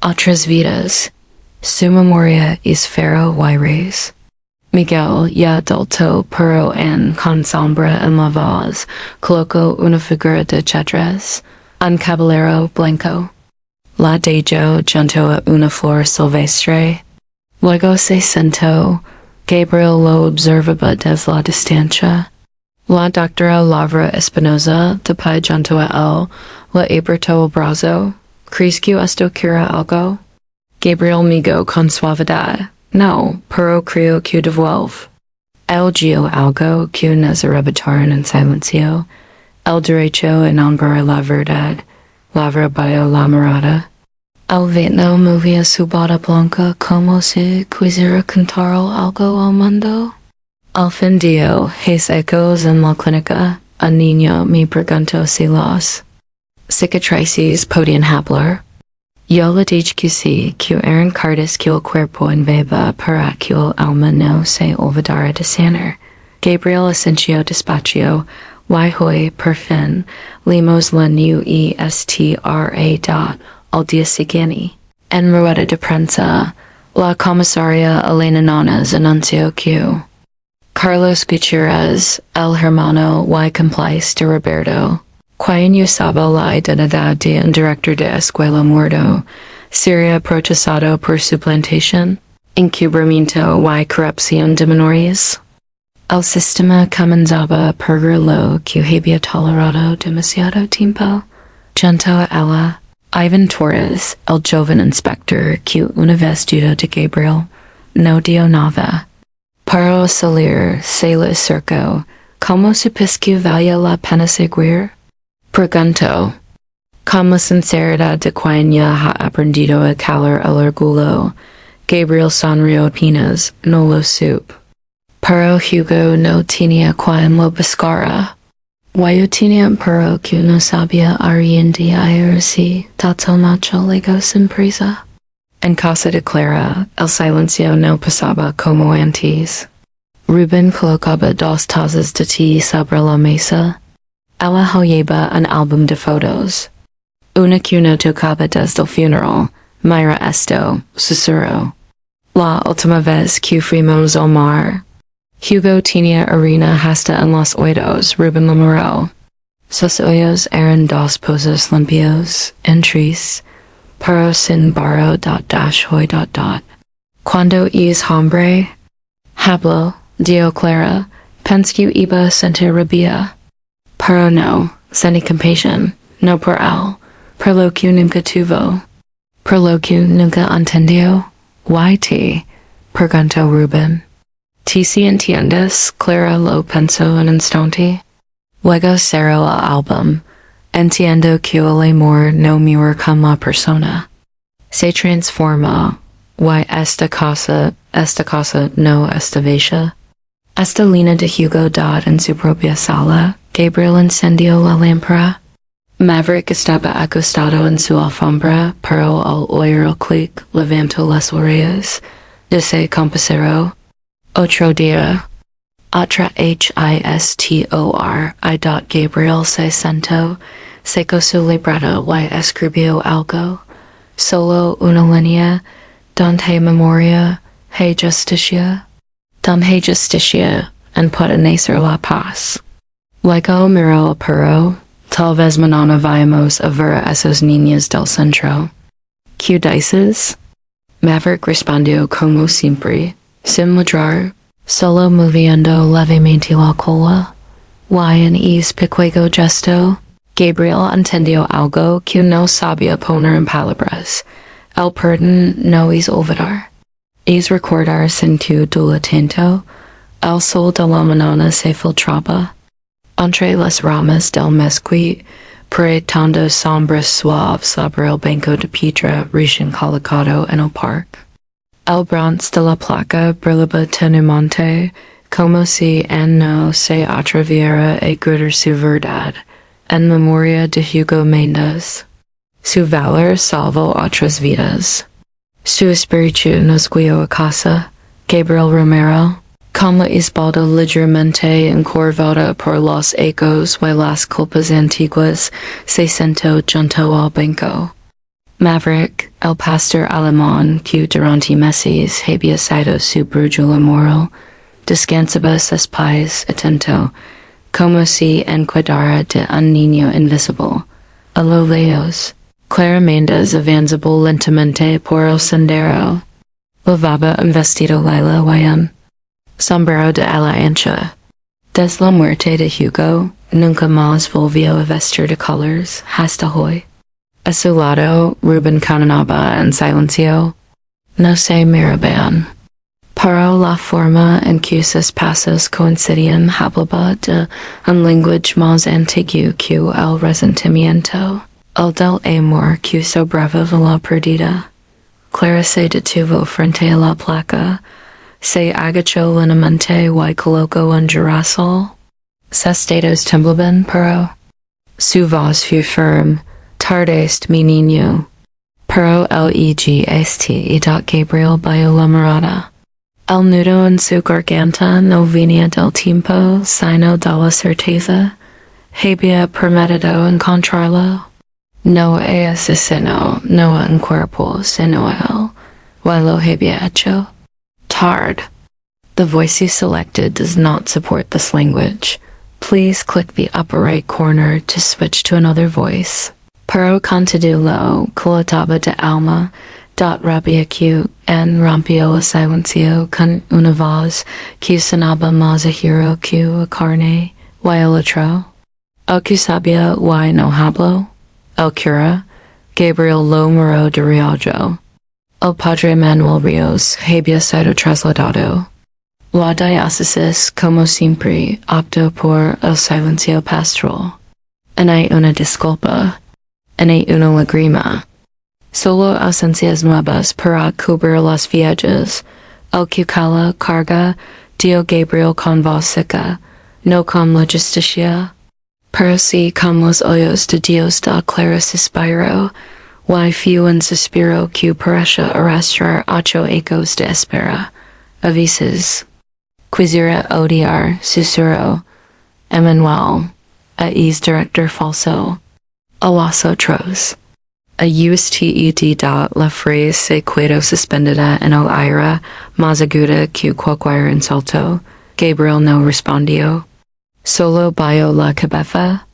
otras vidas, su memoria es ferro y reyes. Miguel ya adulto pero con sombra en la voz colocó una figura de xadrez, un caballero blanco. La dejó junto a una flor silvestre. Luego se sentó. Gabriel lo observaba desde la distancia. La doctora Laura Espinosa, de pie junto a él, le apretó el brazo. ¿Crees que esto cura algo? Gabriel miró con suavidad. No, pero creo que devuelve. Él dio algo que nos arrebataron en silencio. El derecho en nombrar la verdad. La bajo la mirada. El viento movía su bota blanca como si quisiera cantar algo al mundo. Al fin dio his ecos en la clínica. Un niño me preguntó si las cicatrices podían hablar. Yo le dije que sí, que eran cartas que el cuerpo enviaba para que el alma no se olvidara de sanar. Gabriel asintió despacio. Y hoy, por fin, leímos la nuestra al día siguiente. En rueda de prensa, la comisaria Elena Nones anunció que Carlos Gutierrez, el hermano y cómplice de Roberto, quien usaba la identidad de un director de escuela muerto, sería procesado por suplantación, encubrimiento y corrupción de menores. El sistema comenzaba por reloj que había tolerado demasiado tiempo. Junto a ella, Ivan Torres, el joven inspector que una vez dudó de Gabriel, no dio nada. Para salir se le acercó. ¿Cómo supiste que valía la pena seguir? Preguntó. Con la sinceridad de quien ya ha aprendido a calar el orgullo, Gabriel sonrió apenas, no lo supo. Pero Hugo no tenía quien lo buscara. Yo tenía un perro que no sabía irse, tanto macho llegó sin prisa. En casa de Clara, el silencio no pasaba como antes. Rubén colocaba 2 tazas de té sobre la mesa. Ella lleva un álbum de fotos. Una que no tocaba desde el funeral. Mira esto, susurró. La última vez que fuimos al mar. Hugo tenía harina hasta en los oídos, Rubén lo miró. Sus oídos eran 2 pozos limpios, entris, pero sin barro. Cuando es hombre, hablo, dio Clara, pensé que iba a sentir rabia. Pero no, sentí compasión, no por él, por lo que nunca tuvo. Por lo que nunca entendió. ¿Y ti? Preguntó Rubén. ¿Ti si entiendes? Clara lo pensó un instante. Luego cerró el álbum. Entiendo que el amor no mira con la persona. Se transforma. Y esta casa no está vacía. Esta línea de Hugo dad en su propia sala. Gabriel encendió la lámpara. Maverick estaba acostado en su alfombra, pero al oír el clic levantó las orejas. Dice compañero. Otro día. Otra histor. Gabriel se sentó, secó su libreta y escribió algo. Solo una línea. Donde memoria, hay justicia. Donde justicia, en puede nacer la paz. Luego miró al perro. Tal vez mañana vayamos a ver a esos niños del centro. ¿Qué dices? Maverick respondió como siempre, sin ladrar, solo moviendo levemente la cola. Y en ese pequeño gesto, Gabriel entendió algo que no sabía poner en palabras. El perdón no es olvidar. Es recordar sin que duele tanto. El sol de la mañana se filtraba entre las ramas del mezquite, proyectando sombras suaves sobre el banco de piedra recién colocado en el parque. El bronce de la placa brillaba tenuemente, como si no se atreviera a gritar su verdad, en memoria de Hugo Méndez. Su valor salvó otras vidas. Su espíritu nos guió a casa, Gabriel Romero, como Isbaldo ligeramente encorvada por los ecos y las culpas antiguas, se sentó junto al banco. Maverick, el pastor alemán que durante meses había sido su brújula moral, descansaba sus pies atento, como si encuadrara de un niño invisible. A lo lejos, claramente avanzaba lentamente por el sendero. Llevaba un vestido lila y sombrero de ala ancha. Desde la muerte de Hugo, nunca más volvió a vestir de colores hasta hoy. A su lado, Rubén caminaba en silencio. No se miraban. Pero la forma en que sus pasos coincidían hablaba de un lenguaje más antiguo que el resentimiento, el del amor que sobraba la perdida. Clara se detuvo frente a la placa, se agachó lentamente y colocó un girasol. Sus dedos temblaban, pero su voz fue firme. Tardaste, mi niño. Pero y Gabriel bajo la mirada. El nudo en su garganta no venía del tiempo, sino de la certeza. Había prometido encontrarlo. No he asesino, no en cuerpo, sino él. Y lo había hecho. Tard. The voice you selected does not support this language. Please click the upper right corner to switch to another voice. Pero continuó colotaba de alma, rabia que en rompió el silencio con una voz que sonaba más a giro que a carne, y el otro. El que sabía y no habló. El cura, Gabriel lo miró de reojo. El padre Manuel Ríos había sido trasladado. La diócesis, como siempre, optó por el silencio pastoral. En hay una disculpa. En hay una lágrima. Solo ausencias nuevas para cubrir las viajes. El que cala carga, dio Gabriel con voz seca, no con la justicia. Pero sí con los ojos de Dios da clara suspiro, y fue un suspiro que parece arrastrar 8 ecos de espera. A veces, quisiera odiar, susurro, Emmanuel, a is director falso. A los otros. A usted da la frase se quedó suspendida en el aire, más aguda que cualquier insulto. Gabriel no respondió. Solo bajó la cabeza.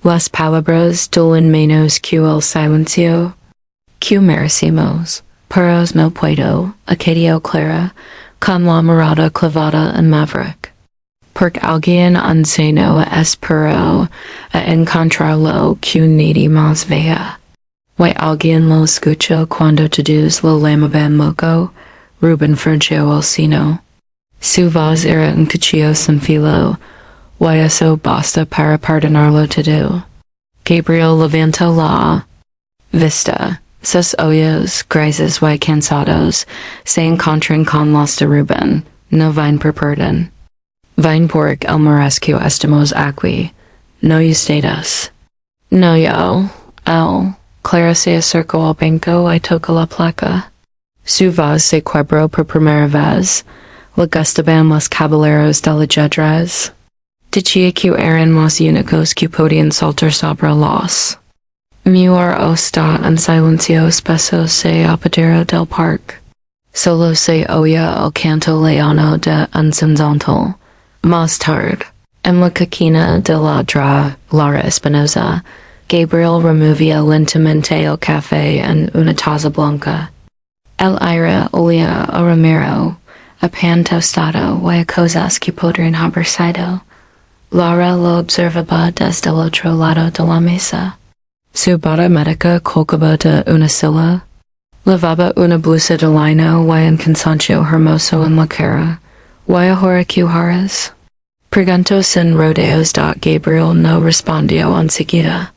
Las palabras duelen menos que el silencio. Que merecimos. Pero no puedo, acadio Clara, con la mirada clavada en Maverick. Porque alguien enseñó a esperar a encontrarlo que nadie más vea. Y alguien lo escuchó cuando todos lo llamaban loco, Rubén frunció el seno. Su voz era un cuchillo sin filo, y eso basta para perdonarlo todo. Gabriel levantó la vista. Sus ojos, grises y cansados, se encuentran con los de Rubén, no vain por perdón. Vain porque el morisco estamos aquí, no ustedes. No yo, él. Clara se acercó al banco y tocó la placa. Su voz se quebró por primera vez. Le gustaban los caballeros de la ajedrez. Decía que eran los únicos que podían saltar sobre los. Muir está en silencio espeso se apoderó del parque. Solo se oía el canto leano de un zanzantel. Más tarde, en la esquina de la Lara Espinosa, Gabriel removía lentamente el café en una taza blanca. El aire olía a romero, a pan tostado y a cosas que podrían haber sido. Lara lo observaba desde el otro lado de la mesa. Su bata médica colgaba de una silla. Llevaba una blusa de lino y un cansancio hermoso en la cara. Y ahora que horas? Preguntó sin rodeos. Gabriel no respondió enseguida.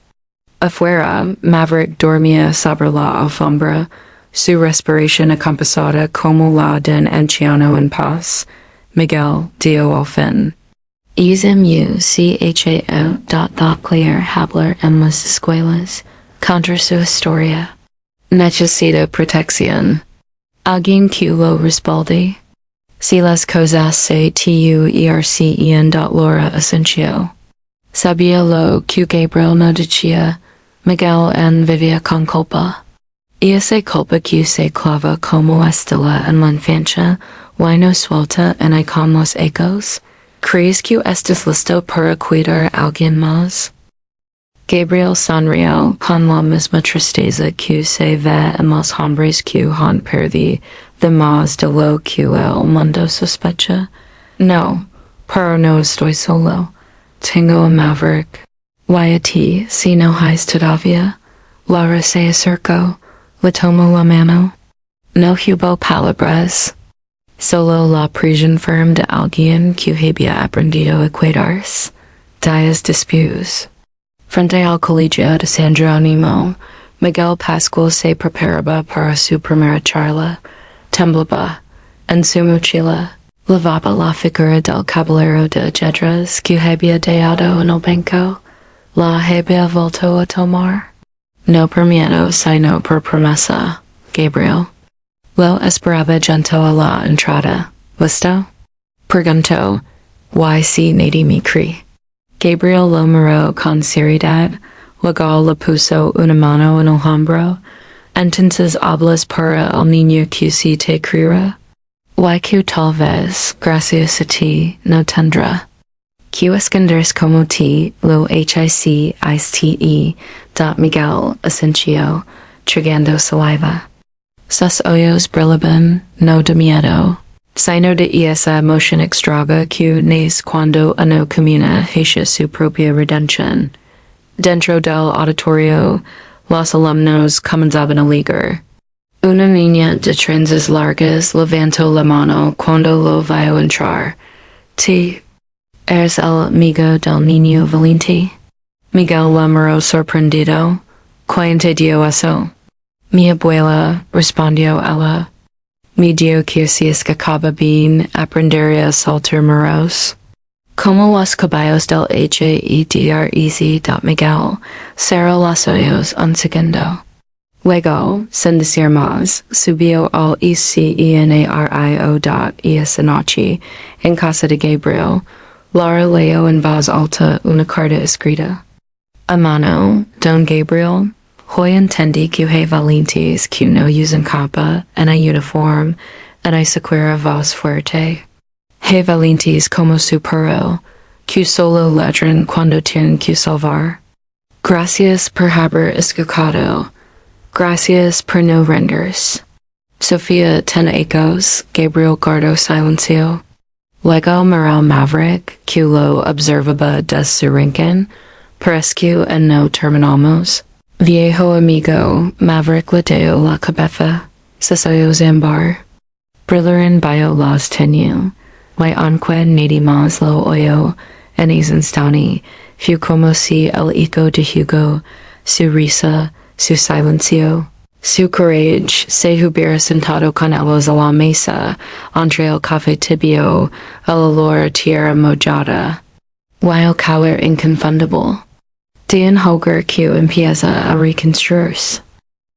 Afuera, Maverick dormía sobre la alfombra, su respiración acompasada como la de un anciano en paz. Miguel dio al fin. Da clear hablar en las escuelas contra su historia. Necesita protección. Alguien que lo respalde. Si las cosas se tuercen lora esencio. Sabía lo que Gabriel no decía, Miguel en vivía con culpa. Y esa culpa que se clava como estela en la infancia, why no suelta en con los ecos? ¿Crees que estás listo para cuidar a alguien más? Gabriel sonrió con la misma tristeza que se ve en los hombres que han perdido más de lo que el mundo sospecha. No, pero no estoy solo. Tengo a Maverick. Why a ti, si no has todavía? Lara se acercó, le tomó la mano. No hubo palabras. Solo la presión firme de alguien que había aprendido a cuidarse. Días después. Frente al colegio de San Jerónimo, Miguel Pascual se preparaba para su primera charla. Temblaba. En su mochila, lavaba la figura del caballero de Yedras que había dejado en el banco. La había vuelto a tomar. No por miedo, sino por promesa, Gabriel. Lo esperaba junto a la entrada. ¿Listo? Preguntó. Why si nadie me cree? Gabriel lo miró con seriedad, luego le puso una mano en el hombro. Entonces hablas para el niño que si te creerá. Why que tal vez, gracias a ti, no tendrá. Que esconderse como ti, lo hice da Miguel asenció, tragando saliva. Sus ojos brillaban, no de miedo, sino de esa emoción extraña que nace cuando uno camina hacia su propia redención. Dentro del auditorio, los alumnos comenzaban a ligar. Una niña de trenzas largas levantó la mano cuando lo vio entrar. ¿Eres el amigo del niño Valente? Miguel la miró sorprendido. ¿Quién te dio eso? Mi abuela, respondió ella. Me dio que si escapaba bien, aprendería a saltar muros. Como los caballos del Miguel, cerró los ojos un segundo. Luego, sin decir más, subió al esa noche, en casa de Gabriel. Lara leyó en voz alta una carta escrita. A mano, Don Gabriel, hoy entendí que hay valientes que no usan capa en uniform en sequera voz fuerte. Hay valientes como su perro, que solo ladran cuando tienen que salvar. Gracias por haber escuchado. Gracias por no rendirse. Sofía tiene ecos, Gabriel guardó silencio. Luego miró Maverick, que lo observaba desde su rincón. Parezco en no terminamos. Viejo amigo, Maverick le dio la cabeza. Sus ojos en bar. Brillaron bio los tenía. Y aunque nadie más lo oyó, en ese instante, fue como si el eco de Hugo, su risa, su silencio, su courage se hubiera sentado con ellos a la mesa, entre el café tibio, el olor a tierra mojada. Y el calor inconfundible. De un hogar que empieza a reconstruirse.